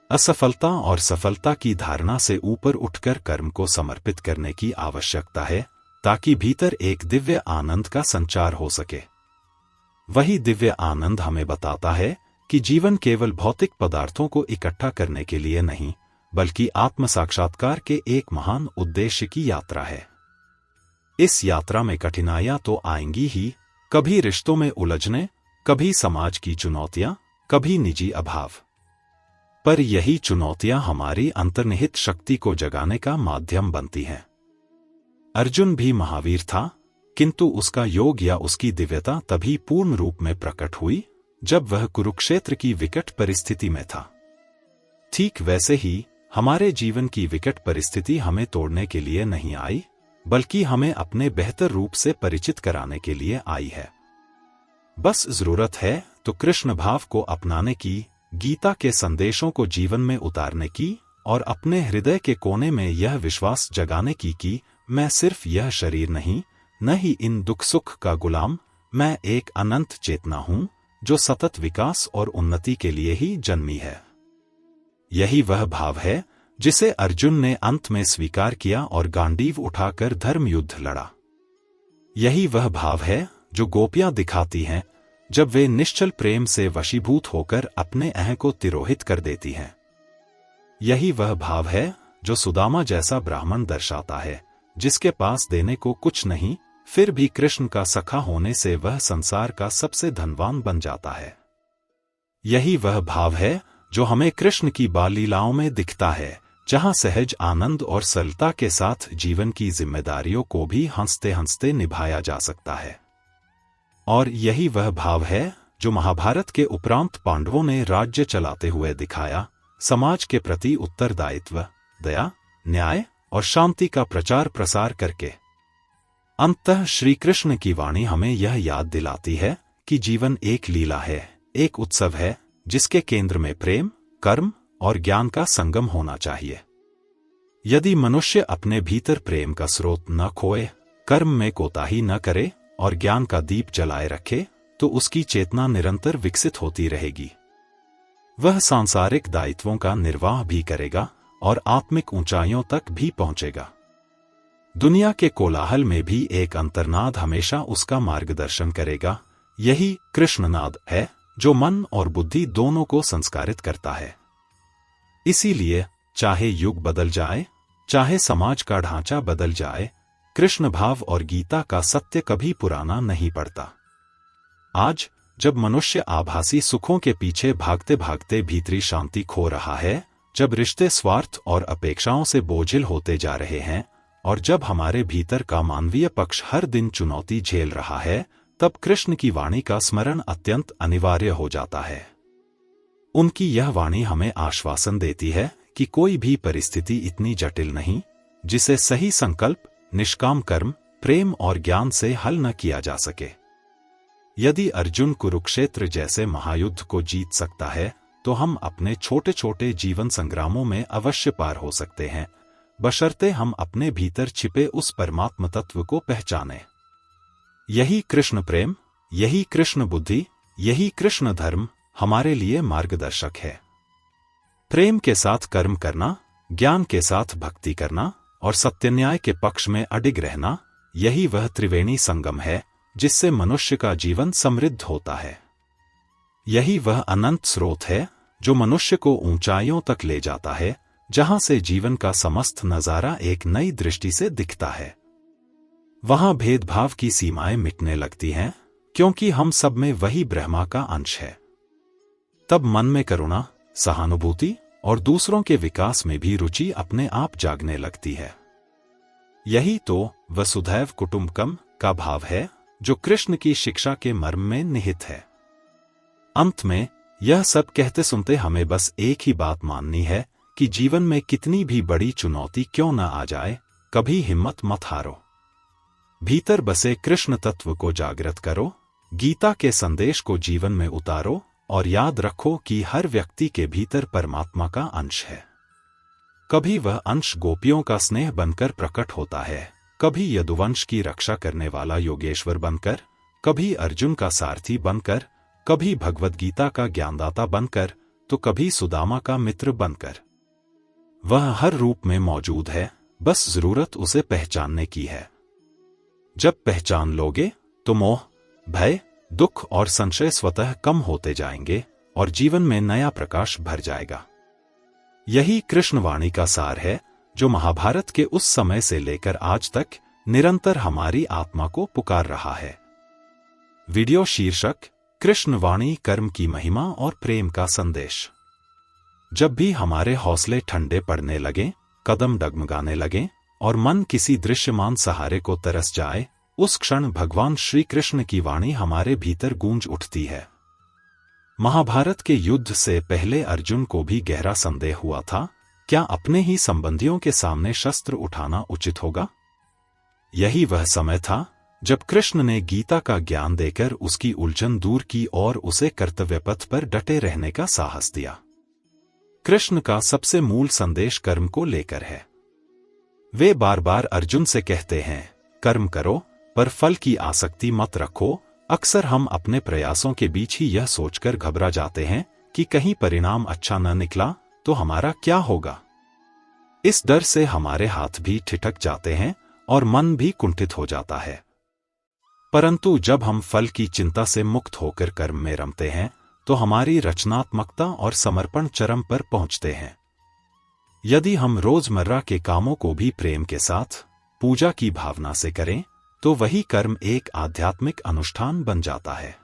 असफलता और सफलता की धारणा से ऊपर उठकर कर्म को समर्पित करने की आवश्यकता है, ताकि भीतर एक दिव्य आनंद का संचार हो सके। वही दिव्य आनंद हमें बताता है कि जीवन केवल भौतिक पदार्थों को इकट्ठा करने के लिए नहीं, बल्कि आत्म साक्षात्कार के एक महान उद्देश्य की यात्रा है। इस यात्रा में कठिनाइयां तो आएंगी ही, कभी रिश्तों में उलझने, कभी समाज की चुनौतियां, कभी निजी अभाव। पर यही चुनौतियां हमारी अंतर्निहित शक्ति को जगाने का माध्यम बनती हैं। अर्जुन भी महावीर था, किंतु उसका योग या उसकी दिव्यता तभी पूर्ण रूप में प्रकट हुई जब वह कुरुक्षेत्र की विकट परिस्थिति में था। ठीक वैसे ही हमारे जीवन की विकट परिस्थिति हमें तोड़ने के लिए नहीं आई, बल्कि हमें अपने बेहतर रूप से परिचित कराने के लिए आई है। बस जरूरत है तो कृष्ण भाव को अपनाने की, गीता के संदेशों को जीवन में उतारने की और अपने हृदय के कोने में यह विश्वास जगाने की कि मैं सिर्फ यह शरीर नहीं, न ही इन दुख सुख का गुलाम, मैं एक अनंत चेतना हूं जो सतत विकास और उन्नति के लिए ही जन्मी है। यही वह भाव है जिसे अर्जुन ने अंत में स्वीकार किया और गांडीव उठाकर धर्म युद्ध लड़ा। यही वह भाव है जो गोपियां दिखाती हैं जब वे निश्चल प्रेम से वशीभूत होकर अपने अह को तिरोहित कर देती हैं। यही वह भाव है जो सुदामा जैसा ब्राह्मण दर्शाता है, जिसके पास देने को कुछ नहीं, फिर भी कृष्ण का सखा होने से वह संसार का सबसे धनवान बन जाता है। यही वह भाव है जो हमें कृष्ण की बाल लीलाओं में दिखता है, जहां सहज आनंद और सरलता के साथ जीवन की जिम्मेदारियों को भी हंसते हंसते निभाया जा सकता है। और यही वह भाव है जो महाभारत के उपरांत पांडवों ने राज्य चलाते हुए दिखाया, समाज के प्रति उत्तरदायित्व, दया, न्याय और शांति का प्रचार प्रसार करके। अंततः श्री कृष्ण की वाणी हमें यह याद दिलाती है कि जीवन एक लीला है, एक उत्सव है, जिसके केंद्र में प्रेम, कर्म और ज्ञान का संगम होना चाहिए। यदि मनुष्य अपने भीतर प्रेम का स्रोत न खोए, कर्म में कोताही न करे और ज्ञान का दीप जलाए रखे, तो उसकी चेतना निरंतर विकसित होती रहेगी। वह सांसारिक दायित्वों का निर्वाह भी करेगा और आत्मिक ऊंचाइयों तक भी पहुंचेगा। दुनिया के कोलाहल में भी एक अंतर्नाद हमेशा उसका मार्गदर्शन करेगा। यही कृष्णनाद है जो मन और बुद्धि दोनों को संस्कारित करता है। इसीलिए चाहे युग बदल जाए, चाहे समाज का ढांचा बदल जाए, कृष्ण भाव और गीता का सत्य कभी पुराना नहीं पड़ता। आज जब मनुष्य आभासी सुखों के पीछे भागते भागते भीतरी शांति खो रहा है, जब रिश्ते स्वार्थ और अपेक्षाओं से बोझिल होते जा रहे हैं और जब हमारे भीतर का मानवीय पक्ष हर दिन चुनौती झेल रहा है, तब कृष्ण की वाणी का स्मरण अत्यंत अनिवार्य हो जाता है। उनकी यह वाणी हमें आश्वासन देती है कि कोई भी परिस्थिति इतनी जटिल नहीं जिसे सही संकल्प, निष्काम कर्म, प्रेम और ज्ञान से हल न किया जा सके। यदि अर्जुन कुरुक्षेत्र जैसे महायुद्ध को जीत सकता है, तो हम अपने छोटे छोटे जीवन संग्रामों में अवश्य पार हो सकते हैं, बशर्ते हम अपने भीतर छिपे उस परमात्म तत्व को पहचानें। यही कृष्ण प्रेम, यही कृष्ण बुद्धि, यही कृष्ण धर्म हमारे लिए मार्गदर्शक है। प्रेम के साथ कर्म करना, ज्ञान के साथ भक्ति करना और सत्य न्याय के पक्ष में अडिग रहना, यही वह त्रिवेणी संगम है जिससे मनुष्य का जीवन समृद्ध होता है। यही वह अनंत स्रोत है जो मनुष्य को ऊंचाइयों तक ले जाता है, जहां से जीवन का समस्त नजारा एक नई दृष्टि से दिखता है। वहां भेदभाव की सीमाएं मिटने लगती हैं, क्योंकि हम सब में वही ब्रह्मा का अंश है। तब मन में करुणा, सहानुभूति और दूसरों के विकास में भी रुचि अपने आप जागने लगती है। यही तो वसुधैव कुटुंबकम का भाव है जो कृष्ण की शिक्षा के मर्म में निहित है। अंत में यह सब कहते सुनते हमें बस एक ही बात माननी है कि जीवन में कितनी भी बड़ी चुनौती क्यों न आ जाए, कभी हिम्मत मत हारो। भीतर बसे कृष्ण तत्व को जागृत करो, गीता के संदेश को जीवन में उतारो और याद रखो कि हर व्यक्ति के भीतर परमात्मा का अंश है। कभी वह अंश गोपियों का स्नेह बनकर प्रकट होता है, कभी यदुवंश की रक्षा करने वाला योगेश्वर बनकर, कभी अर्जुन का सारथी बनकर, कभी भगवद गीता का ज्ञानदाता बनकर, तो कभी सुदामा का मित्र बनकर। वह हर रूप में मौजूद है, बस जरूरत उसे पहचानने की है। जब पहचान लोगे तो मोह, भय, दुख और संशय स्वतः कम होते जाएंगे और जीवन में नया प्रकाश भर जाएगा। यही कृष्णवाणी का सार है जो महाभारत के उस समय से लेकर आज तक निरंतर हमारी आत्मा को पुकार रहा है। वीडियो शीर्षक: कृष्णवाणी, कर्म की महिमा और प्रेम का संदेश। जब भी हमारे हौसले ठंडे पड़ने लगें, कदम डगमगाने लगें और मन किसी दृश्यमान सहारे को तरस जाए, उस क्षण भगवान श्री कृष्ण की वाणी हमारे भीतर गूंज उठती है। महाभारत के युद्ध से पहले अर्जुन को भी गहरा संदेह हुआ था, क्या अपने ही संबंधियों के सामने शस्त्र उठाना उचित होगा? यही वह समय था जब कृष्ण ने गीता का ज्ञान देकर उसकी उलझन दूर की और उसे कर्तव्यपथ पर डटे रहने का साहस दिया। कृष्ण का सबसे मूल संदेश कर्म को लेकर है। वे बार बार अर्जुन से कहते हैं, कर्म करो पर फल की आसक्ति मत रखो। अक्सर हम अपने प्रयासों के बीच ही यह सोचकर घबरा जाते हैं कि कहीं परिणाम अच्छा न निकला तो हमारा क्या होगा। इस डर से हमारे हाथ भी ठिठक जाते हैं और मन भी कुंठित हो जाता है। परंतु जब हम फल की चिंता से मुक्त होकर कर्म में रमते हैं तो हमारी रचनात्मकता और समर्पण चरम पर पहुंचते हैं। यदि हम रोजमर्रा के कामों को भी प्रेम के साथ, पूजा की भावना से करें तो वही कर्म एक आध्यात्मिक अनुष्ठान बन जाता है।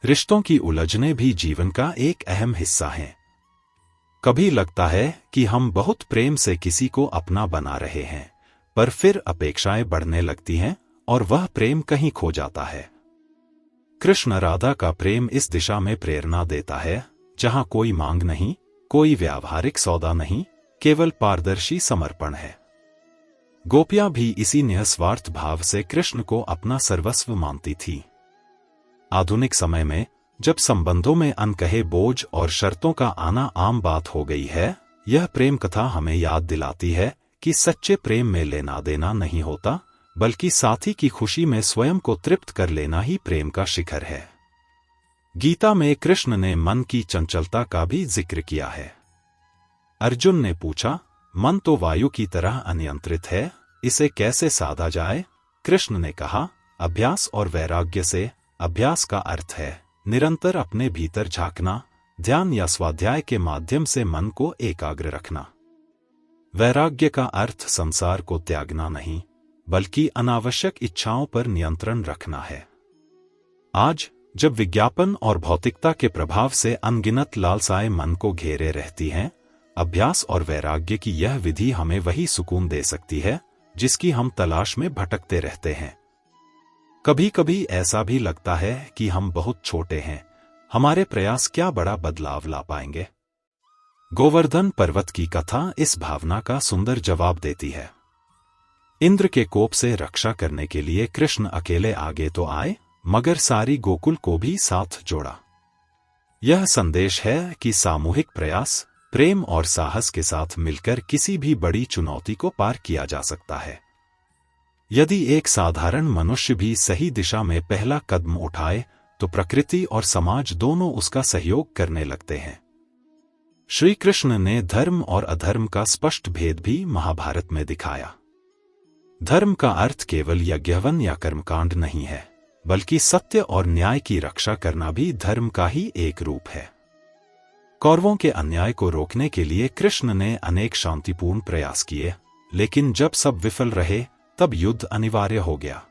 रिश्तों की उलझनें भी जीवन का एक अहम हिस्सा हैं। कभी लगता है कि हम बहुत प्रेम से किसी को अपना बना रहे हैं, पर फिर अपेक्षाएं बढ़ने लगती हैं और वह प्रेम कहीं खो जाता है। कृष्ण राधा का प्रेम इस दिशा में प्रेरणा देता है, जहां कोई मांग नहीं, कोई व्यावहारिक सौदा नहीं, केवल पारदर्शी समर्पण है। गोपियां भी इसी निस्वार्थ भाव से कृष्ण को अपना सर्वस्व मानती थी। आधुनिक समय में जब संबंधों में अनकहे बोझ और शर्तों का आना आम बात हो गई है, यह प्रेम कथा हमें याद दिलाती है कि सच्चे प्रेम में लेना देना नहीं होता, बल्कि साथी की खुशी में स्वयं को तृप्त कर लेना ही प्रेम का शिखर है। गीता में कृष्ण ने मन की चंचलता का भी जिक्र किया है। अर्जुन ने पूछा, मन तो वायु की तरह अनियंत्रित है, इसे कैसे साधा जाए? कृष्ण ने कहा, अभ्यास और वैराग्य से। अभ्यास का अर्थ है निरंतर अपने भीतर झांकना, ध्यान या स्वाध्याय के माध्यम से मन को एकाग्र रखना। वैराग्य का अर्थ संसार को त्यागना नहीं, बल्कि अनावश्यक इच्छाओं पर नियंत्रण रखना है। आज जब विज्ञापन और भौतिकता के प्रभाव से अनगिनत लालसाएं मन को घेरे रहती हैं, अभ्यास और वैराग्य की यह विधि हमें वही सुकून दे सकती है जिसकी हम तलाश में भटकते रहते हैं। कभी कभी ऐसा भी लगता है कि हम बहुत छोटे हैं, हमारे प्रयास क्या बड़ा बदलाव ला पाएंगे। गोवर्धन पर्वत की कथा इस भावना का सुंदर जवाब देती है। इंद्र के कोप से रक्षा करने के लिए कृष्ण अकेले आगे तो आए, मगर सारी गोकुल को भी साथ जोड़ा। यह संदेश है कि सामूहिक प्रयास, प्रेम और साहस के साथ मिलकर किसी भी बड़ी चुनौती को पार किया जा सकता है। यदि एक साधारण मनुष्य भी सही दिशा में पहला कदम उठाए तो प्रकृति और समाज दोनों उसका सहयोग करने लगते हैं। श्री कृष्ण ने धर्म और अधर्म का स्पष्ट भेद भी महाभारत में दिखाया। धर्म का अर्थ केवल यज्ञवन या कर्मकांड नहीं है, बल्कि सत्य और न्याय की रक्षा करना भी धर्म का ही एक रूप है। कौरवों के अन्याय को रोकने के लिए कृष्ण ने अनेक शांतिपूर्ण प्रयास किए, लेकिन जब सब विफल रहे तब युद्ध अनिवार्य हो गया।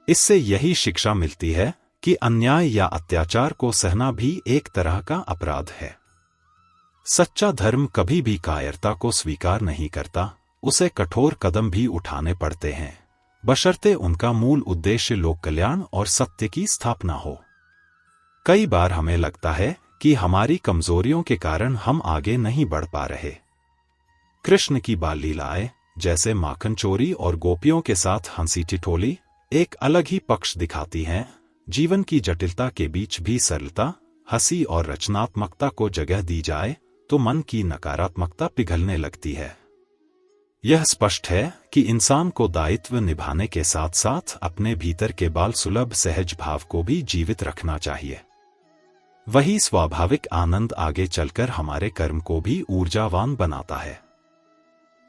इससे यही शिक्षा मिलती है कि अन्याय या अत्याचार को सहना भी एक तरह का अपराध है। सच्चा धर्म कभी भी कायरता को स्वीकार नहीं करता, उसे कठोर कदम भी उठाने पड़ते हैं, बशर्ते उनका मूल उद्देश्य लोक कल्याण और सत्य की स्थापना हो। कई बार हमें लगता है कि हमारी कमजोरियों के कारण हम आगे नहीं बढ़ पा रहे। कृष्ण की बाल लीलाएं, जैसे माखन चोरी और गोपियों के साथ हंसी ठिठोली, एक अलग ही पक्ष दिखाती हैं। जीवन की जटिलता के बीच भी सरलता, हंसी और रचनात्मकता को जगह दी जाए तो मन की नकारात्मकता पिघलने लगती है। यह स्पष्ट है कि इंसान को दायित्व निभाने के साथ साथ अपने भीतर के बाल सुलभ सहज भाव को भी जीवित रखना चाहिए। वही स्वाभाविक आनंद आगे चलकर हमारे कर्म को भी ऊर्जावान बनाता है।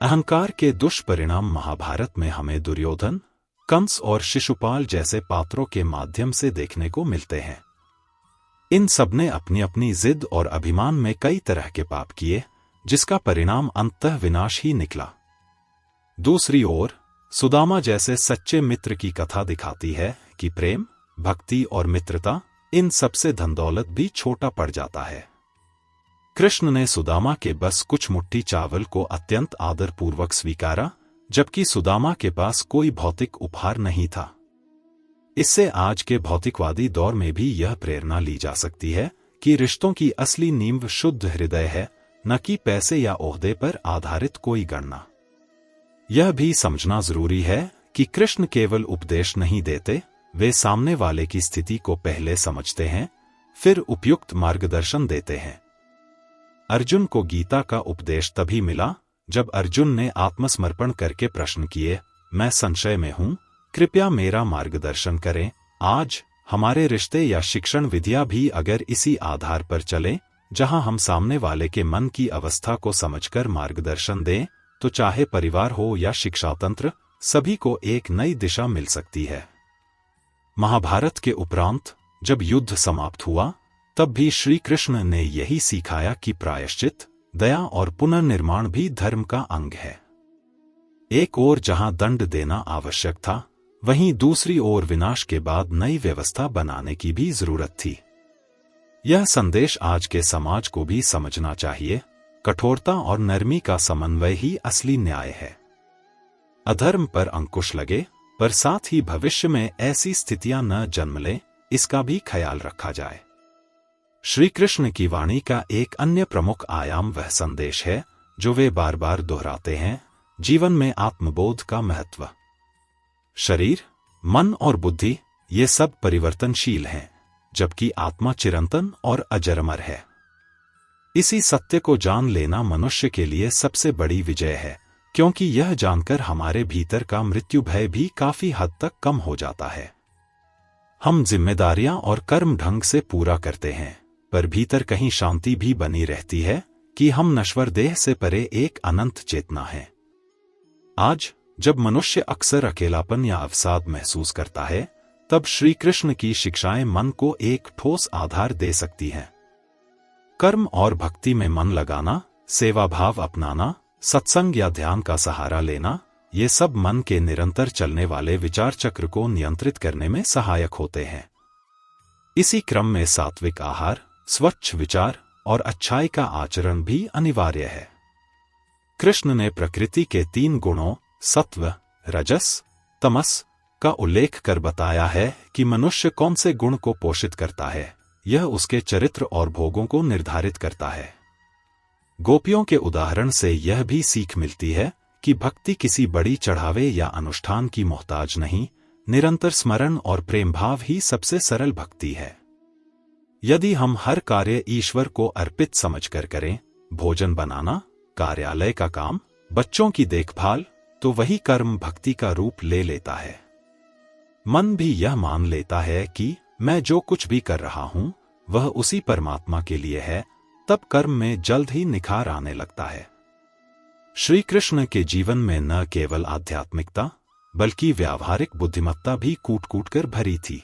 अहंकार के दुष्परिणाम महाभारत में हमें दुर्योधन, कंस और शिशुपाल जैसे पात्रों के माध्यम से देखने को मिलते हैं। इन सबने अपनी अपनी जिद और अभिमान में कई तरह के पाप किए, जिसका परिणाम अंततः विनाश ही निकला। दूसरी ओर सुदामा जैसे सच्चे मित्र की कथा दिखाती है कि प्रेम, भक्ति और मित्रता, इन सबसे धन दौलत भी छोटा पड़ जाता है। कृष्ण ने सुदामा के बस कुछ मुट्ठी चावल को अत्यंत आदरपूर्वक स्वीकारा, जबकि सुदामा के पास कोई भौतिक उपहार नहीं था। इससे आज के भौतिकवादी दौर में भी यह प्रेरणा ली जा सकती है कि रिश्तों की असली नींव शुद्ध हृदय है, न कि पैसे या ओहदे पर आधारित कोई गणना। यह भी समझना जरूरी है कि कृष्ण केवल उपदेश नहीं देते, वे सामने वाले की स्थिति को पहले समझते हैं, फिर उपयुक्त मार्गदर्शन देते हैं। अर्जुन को गीता का उपदेश तभी मिला जब अर्जुन ने आत्मसमर्पण करके प्रश्न किए, मैं संशय में हूं, कृपया मेरा मार्गदर्शन करें। आज हमारे रिश्ते या शिक्षण विधियां भी अगर इसी आधार पर चलें, जहां हम सामने वाले के मन की अवस्था को समझकर मार्गदर्शन दें, तो चाहे परिवार हो या शिक्षा तंत्र, सभी को एक नई दिशा मिल सकती है। महाभारत के उपरांत जब युद्ध समाप्त हुआ, तब भी श्री कृष्ण ने यही सिखाया कि प्रायश्चित, दया और पुनर्निर्माण भी धर्म का अंग है। एक ओर जहां दंड देना आवश्यक था, वहीं दूसरी ओर विनाश के बाद नई व्यवस्था बनाने की भी जरूरत थी। यह संदेश आज के समाज को भी समझना चाहिए। कठोरता और नरमी का समन्वय ही असली न्याय है। अधर्म पर अंकुश लगे, पर साथ ही भविष्य में ऐसी स्थितियां न जन्म लें, इसका भी ख्याल रखा जाए। श्री कृष्ण की वाणी का एक अन्य प्रमुख आयाम वह संदेश है जो वे बार बार दोहराते हैं, जीवन में आत्मबोध का महत्व। शरीर, मन और बुद्धि, ये सब परिवर्तनशील हैं, जबकि आत्मा चिरंतन और अजरमर है। इसी सत्य को जान लेना मनुष्य के लिए सबसे बड़ी विजय है, क्योंकि यह जानकर हमारे भीतर का मृत्यु भय भी काफी हद तक कम हो जाता है। हम जिम्मेदारियां और कर्म ढंग से पूरा करते हैं, पर भीतर कहीं शांति भी बनी रहती है कि हम नश्वर देह से परे एक अनंत चेतना है। आज जब मनुष्य अक्सर अकेलापन या अवसाद महसूस करता है, तब श्री कृष्ण की शिक्षाएं मन को एक ठोस आधार दे सकती हैं। कर्म और भक्ति में मन लगाना, सेवा भाव अपनाना, सत्संग या ध्यान का सहारा लेना, ये सब मन के निरंतर चलने वाले विचार चक्र को नियंत्रित करने में सहायक होते हैं। इसी क्रम में सात्विक आहार, स्वच्छ विचार और अच्छाई का आचरण भी अनिवार्य है। कृष्ण ने प्रकृति के 3 गुणों सत्व, रजस, तमस का उल्लेख कर बताया है कि मनुष्य कौन से गुण को पोषित करता है। यह उसके चरित्र और भोगों को निर्धारित करता है। गोपियों के उदाहरण से यह भी सीख मिलती है कि भक्ति किसी बड़ी चढ़ावे या अनुष्ठान की मोहताज नहीं, निरंतर स्मरण और प्रेम भाव ही सबसे सरल भक्ति है। यदि हम हर कार्य ईश्वर को अर्पित समझकर करें, भोजन बनाना, कार्यालय का काम, बच्चों की देखभाल, तो वही कर्म भक्ति का रूप ले लेता है। मन भी यह मान लेता है कि मैं जो कुछ भी कर रहा हूं, वह उसी परमात्मा के लिए है, तब कर्म में जल्द ही निखार आने लगता है। श्री कृष्ण के जीवन में न केवल आध्यात्मिकता, बल्कि व्यावहारिक बुद्धिमत्ता भी कूट कूट कर भरी थी।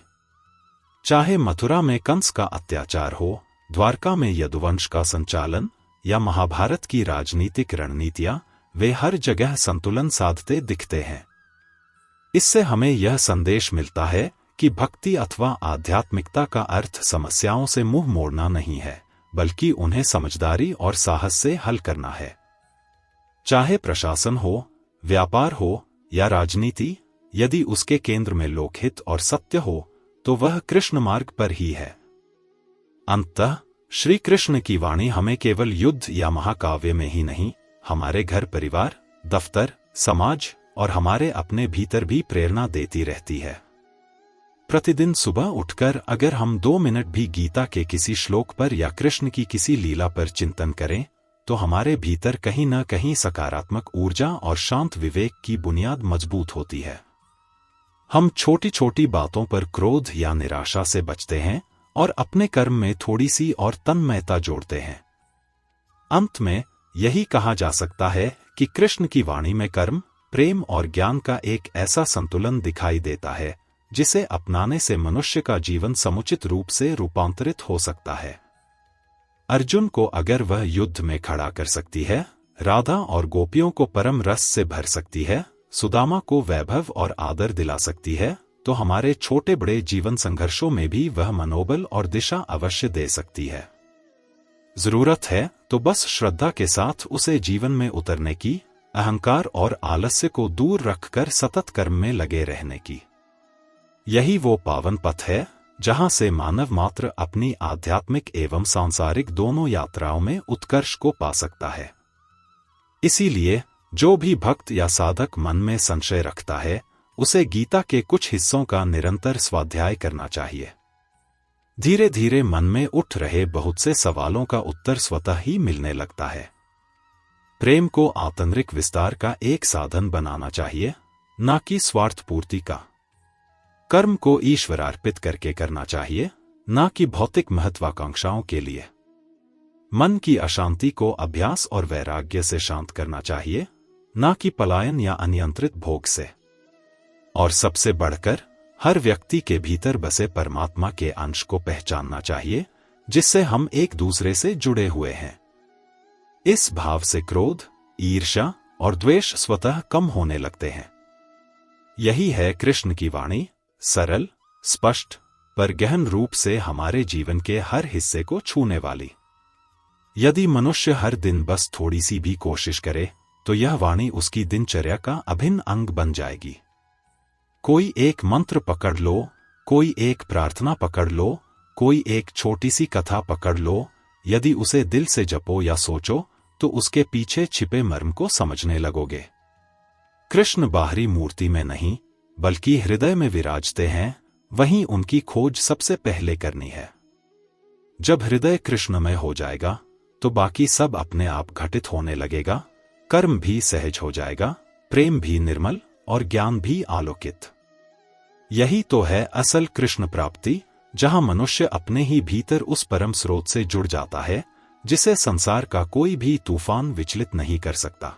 चाहे मथुरा में कंस का अत्याचार हो, द्वारका में यदुवंश का संचालन या महाभारत की राजनीतिक रणनीतियां, वे हर जगह संतुलन साधते दिखते हैं। इससे हमें यह संदेश मिलता है कि भक्ति अथवा आध्यात्मिकता का अर्थ समस्याओं से मुंह मोड़ना नहीं है, बल्कि उन्हें समझदारी और साहस से हल करना है। चाहे प्रशासन हो, व्यापार हो या राजनीति, यदि उसके केंद्र में लोकहित और सत्य हो तो वह कृष्ण मार्ग पर ही है। अंततः श्री कृष्ण की वाणी हमें केवल युद्ध या महाकाव्य में ही नहीं, हमारे घर परिवार, दफ्तर, समाज और हमारे अपने भीतर भी प्रेरणा देती रहती है। प्रतिदिन सुबह उठकर अगर हम 2 मिनट भी गीता के किसी श्लोक पर या कृष्ण की किसी लीला पर चिंतन करें तो हमारे भीतर कहीं न कहीं सकारात्मक ऊर्जा और शांत विवेक की बुनियाद मजबूत होती है। हम छोटी छोटी बातों पर क्रोध या निराशा से बचते हैं और अपने कर्म में थोड़ी सी और तन्मयता जोड़ते हैं। अंत में यही कहा जा सकता है कि कृष्ण की वाणी में कर्म, प्रेम और ज्ञान का एक ऐसा संतुलन दिखाई देता है जिसे अपनाने से मनुष्य का जीवन समुचित रूप से रूपांतरित हो सकता है। अर्जुन को अगर वह युद्ध में खड़ा कर सकती है, राधा और गोपियों को परम रस से भर सकती है, सुदामा को वैभव और आदर दिला सकती है, तो हमारे छोटे बड़े जीवन संघर्षों में भी वह मनोबल और दिशा अवश्य दे सकती है। जरूरत है तो बस श्रद्धा के साथ उसे जीवन में उतरने की, अहंकार और आलस्य को दूर रखकर सतत कर्म में लगे रहने की। यही वो पावन पथ है जहां से मानव मात्र अपनी आध्यात्मिक एवं सांसारिक दोनों यात्राओं में उत्कर्ष को पा सकता है। इसीलिए जो भी भक्त या साधक मन में संशय रखता है, उसे गीता के कुछ हिस्सों का निरंतर स्वाध्याय करना चाहिए। धीरे धीरे मन में उठ रहे बहुत से सवालों का उत्तर स्वतः ही मिलने लगता है। प्रेम को आंतरिक विस्तार का एक साधन बनाना चाहिए, न कि स्वार्थ पूर्ति का। कर्म को ईश्वरार्पित करके करना चाहिए, न कि भौतिक महत्वाकांक्षाओं के लिए। मन की अशांति को अभ्यास और वैराग्य से शांत करना चाहिए, न कि पलायन या अनियंत्रित भोग से। और सबसे बढ़कर हर व्यक्ति के भीतर बसे परमात्मा के अंश को पहचानना चाहिए, जिससे हम एक दूसरे से जुड़े हुए हैं। इस भाव से क्रोध, ईर्ष्या और द्वेष स्वतः कम होने लगते हैं। यही है कृष्ण की वाणी, सरल, स्पष्ट, पर गहन रूप से हमारे जीवन के हर हिस्से को छूने वाली। यदि मनुष्य हर दिन बस थोड़ी सी भी कोशिश करे तो यह वाणी उसकी दिनचर्या का अभिन्न अंग बन जाएगी। कोई एक मंत्र पकड़ लो, कोई एक प्रार्थना पकड़ लो, कोई एक छोटी सी कथा पकड़ लो, यदि उसे दिल से जपो या सोचो तो उसके पीछे छिपे मर्म को समझने लगोगे। कृष्ण बाहरी मूर्ति में नहीं बल्कि हृदय में विराजते हैं, वहीं उनकी खोज सबसे पहले करनी है। जब हृदय कृष्णमय हो जाएगा तो बाकी सब अपने आप घटित होने लगेगा। कर्म भी सहज हो जाएगा, प्रेम भी निर्मल और ज्ञान भी आलोकित। यही तो है असल कृष्ण प्राप्ति, जहां मनुष्य अपने ही भीतर उस परम स्रोत से जुड़ जाता है जिसे संसार का कोई भी तूफान विचलित नहीं कर सकता।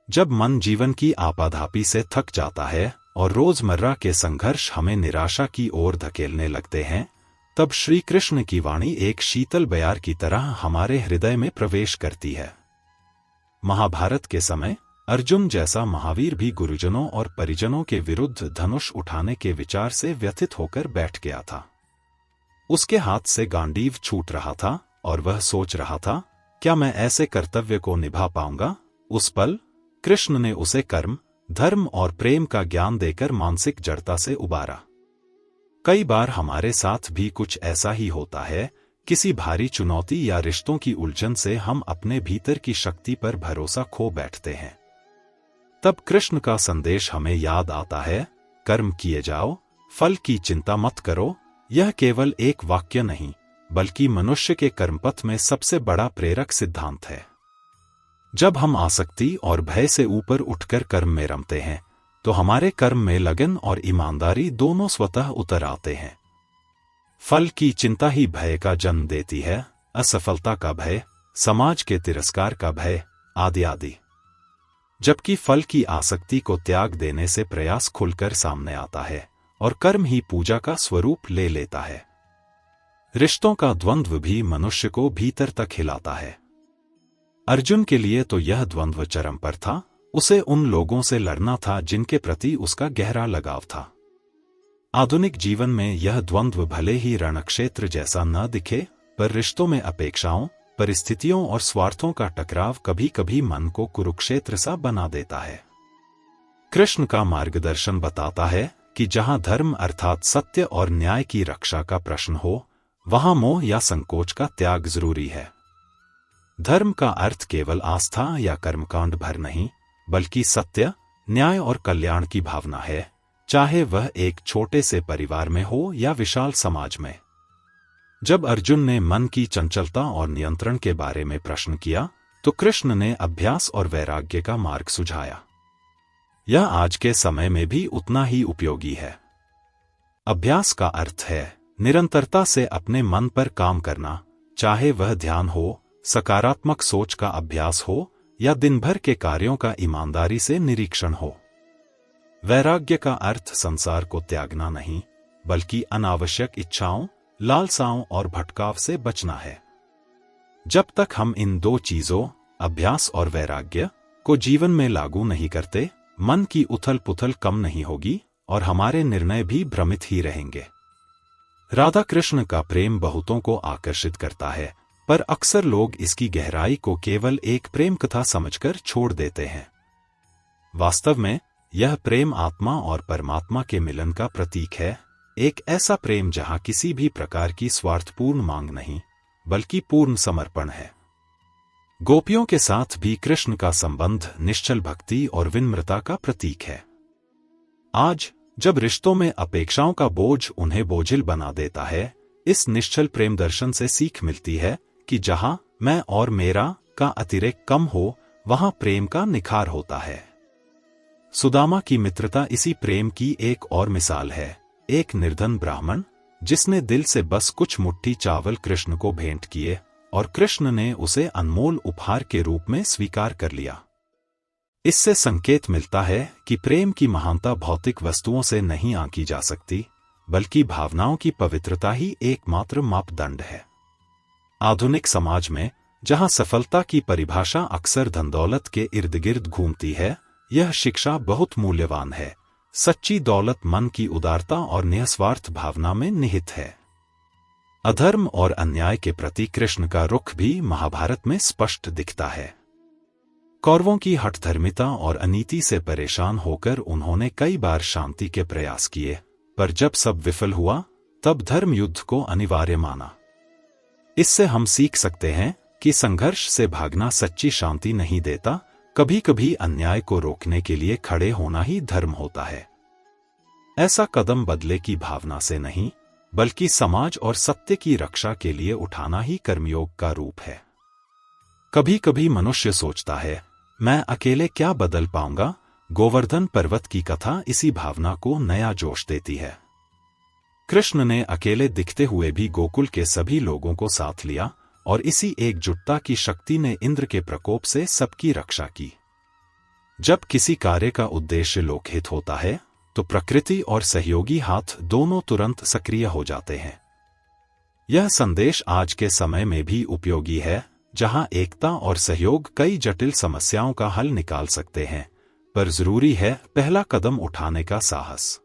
जब मन जीवन की आपाधापी से थक जाता है और रोजमर्रा के संघर्ष हमें निराशा की ओर धकेलने लगते हैं, तब श्री कृष्ण की वाणी एक शीतल बयार की तरह हमारे हृदय में प्रवेश करती है। महाभारत के समय अर्जुन जैसा महावीर भी गुरुजनों और परिजनों के विरुद्ध धनुष उठाने के विचार से व्यथित होकर बैठ गया था। उसके हाथ से गांडीव छूट रहा था और वह सोच रहा था, क्या मैं ऐसे कर्तव्य को निभा पाऊंगा? उस पल कृष्ण ने उसे कर्म, धर्म और प्रेम का ज्ञान देकर मानसिक जड़ता से उबारा। कई बार हमारे साथ भी कुछ ऐसा ही होता है। किसी भारी चुनौती या रिश्तों की उलझन से हम अपने भीतर की शक्ति पर भरोसा खो बैठते हैं। तब कृष्ण का संदेश हमें याद आता है, कर्म किए जाओ, फल की चिंता मत करो। यह केवल एक वाक्य नहीं बल्कि मनुष्य के कर्मपथ में सबसे बड़ा प्रेरक सिद्धांत है। जब हम आसक्ति और भय से ऊपर उठकर कर्म में रमते हैं तो हमारे कर्म में लगन और ईमानदारी दोनों स्वतः उतर आते हैं। फल की चिंता ही भय का जन्म देती है, असफलता का भय, समाज के तिरस्कार का भय, आदि आदि। जबकि फल की आसक्ति को त्याग देने से प्रयास खुलकर सामने आता है और कर्म ही पूजा का स्वरूप ले लेता है। रिश्तों का द्वंद्व भी मनुष्य को भीतर तक हिलाता है। अर्जुन के लिए तो यह द्वंद्व चरम पर था। उसे उन लोगों से लड़ना था जिनके प्रति उसका गहरा लगाव था। आधुनिक जीवन में यह द्वंद्व भले ही रणक्षेत्र जैसा न दिखे, पर रिश्तों में अपेक्षाओं, परिस्थितियों और स्वार्थों का टकराव कभी कभी मन को कुरुक्षेत्र सा बना देता है। कृष्ण का मार्गदर्शन बताता है कि जहां धर्म अर्थात सत्य और न्याय की रक्षा का प्रश्न हो, वहां मोह या संकोच का त्याग जरूरी है। धर्म का अर्थ केवल आस्था या कर्मकांड भर नहीं, बल्कि सत्य, न्याय और कल्याण की भावना है, चाहे वह एक छोटे से परिवार में हो या विशाल समाज में। जब अर्जुन ने मन की चंचलता और नियंत्रण के बारे में प्रश्न किया, तो कृष्ण ने अभ्यास और वैराग्य का मार्ग सुझाया। यह आज के समय में भी उतना ही उपयोगी है। अभ्यास का अर्थ है निरंतरता से अपने मन पर काम करना, चाहे वह ध्यान हो, सकारात्मक सोच का अभ्यास हो या दिन भर के कार्यों का ईमानदारी से निरीक्षण हो। वैराग्य का अर्थ संसार को त्यागना नहीं, बल्कि अनावश्यक इच्छाओं, लालसाओं और भटकाव से बचना है। जब तक हम इन दो चीजों, अभ्यास और वैराग्य, को जीवन में लागू नहीं करते, मन की उथल पुथल कम नहीं होगी और हमारे निर्णय भी भ्रमित ही रहेंगे। राधा कृष्ण का प्रेम बहुतों को आकर्षित करता है, पर अक्सर लोग इसकी गहराई को केवल एक प्रेम कथा समझकर छोड़ देते हैं। वास्तव में यह प्रेम आत्मा और परमात्मा के मिलन का प्रतीक है, एक ऐसा प्रेम जहां किसी भी प्रकार की स्वार्थपूर्ण मांग नहीं, बल्कि पूर्ण समर्पण है। गोपियों के साथ भी कृष्ण का संबंध निश्चल भक्ति और विनम्रता का प्रतीक है। आज जब रिश्तों में अपेक्षाओं का बोझ उन्हें बोझिल बना देता है, इस निश्चल प्रेम दर्शन से सीख मिलती है कि जहां मैं और मेरा का अतिरेक कम हो, वहां प्रेम का निखार होता है। सुदामा की मित्रता इसी प्रेम की एक और मिसाल है। एक निर्धन ब्राह्मण, जिसने दिल से बस कुछ मुट्ठी चावल कृष्ण को भेंट किए, और कृष्ण ने उसे अनमोल उपहार के रूप में स्वीकार कर लिया। इससे संकेत मिलता है कि प्रेम की महानता भौतिक वस्तुओं से नहीं आंकी जा सकती, बल्कि भावनाओं की पवित्रता ही एकमात्र मापदंड है। आधुनिक समाज में, जहां सफलता की परिभाषा अक्सर धनदौलत के इर्द गिर्द घूमती है, यह शिक्षा बहुत मूल्यवान है। सच्ची दौलत मन की उदारता और निस्वार्थ भावना में निहित है। अधर्म और अन्याय के प्रति कृष्ण का रुख भी महाभारत में स्पष्ट दिखता है। कौरवों की हठधर्मिता और अनीति से परेशान होकर उन्होंने कई बार शांति के प्रयास किए, पर जब सब विफल हुआ, तब धर्म युद्ध को अनिवार्य माना। इससे हम सीख सकते हैं कि संघर्ष से भागना सच्ची शांति नहीं देता, कभी कभी अन्याय को रोकने के लिए खड़े होना ही धर्म होता है। ऐसा कदम बदले की भावना से नहीं, बल्कि समाज और सत्य की रक्षा के लिए उठाना ही कर्मयोग का रूप है। कभी कभी मनुष्य सोचता है, मैं अकेले क्या बदल पाऊंगा। गोवर्धन पर्वत की कथा इसी भावना को नया जोश देती है। कृष्ण ने अकेले दिखते हुए भी गोकुल के सभी लोगों को साथ लिया, और इसी एकजुटता की शक्ति ने इंद्र के प्रकोप से सबकी रक्षा की। जब किसी कार्य का उद्देश्य लोकहित होता है, तो प्रकृति और सहयोगी हाथ दोनों तुरंत सक्रिय हो जाते हैं। यह संदेश आज के समय में भी उपयोगी है, जहां एकता और सहयोग कई जटिल समस्याओं का हल निकाल सकते हैं, पर जरूरी है पहला कदम उठाने का साहस।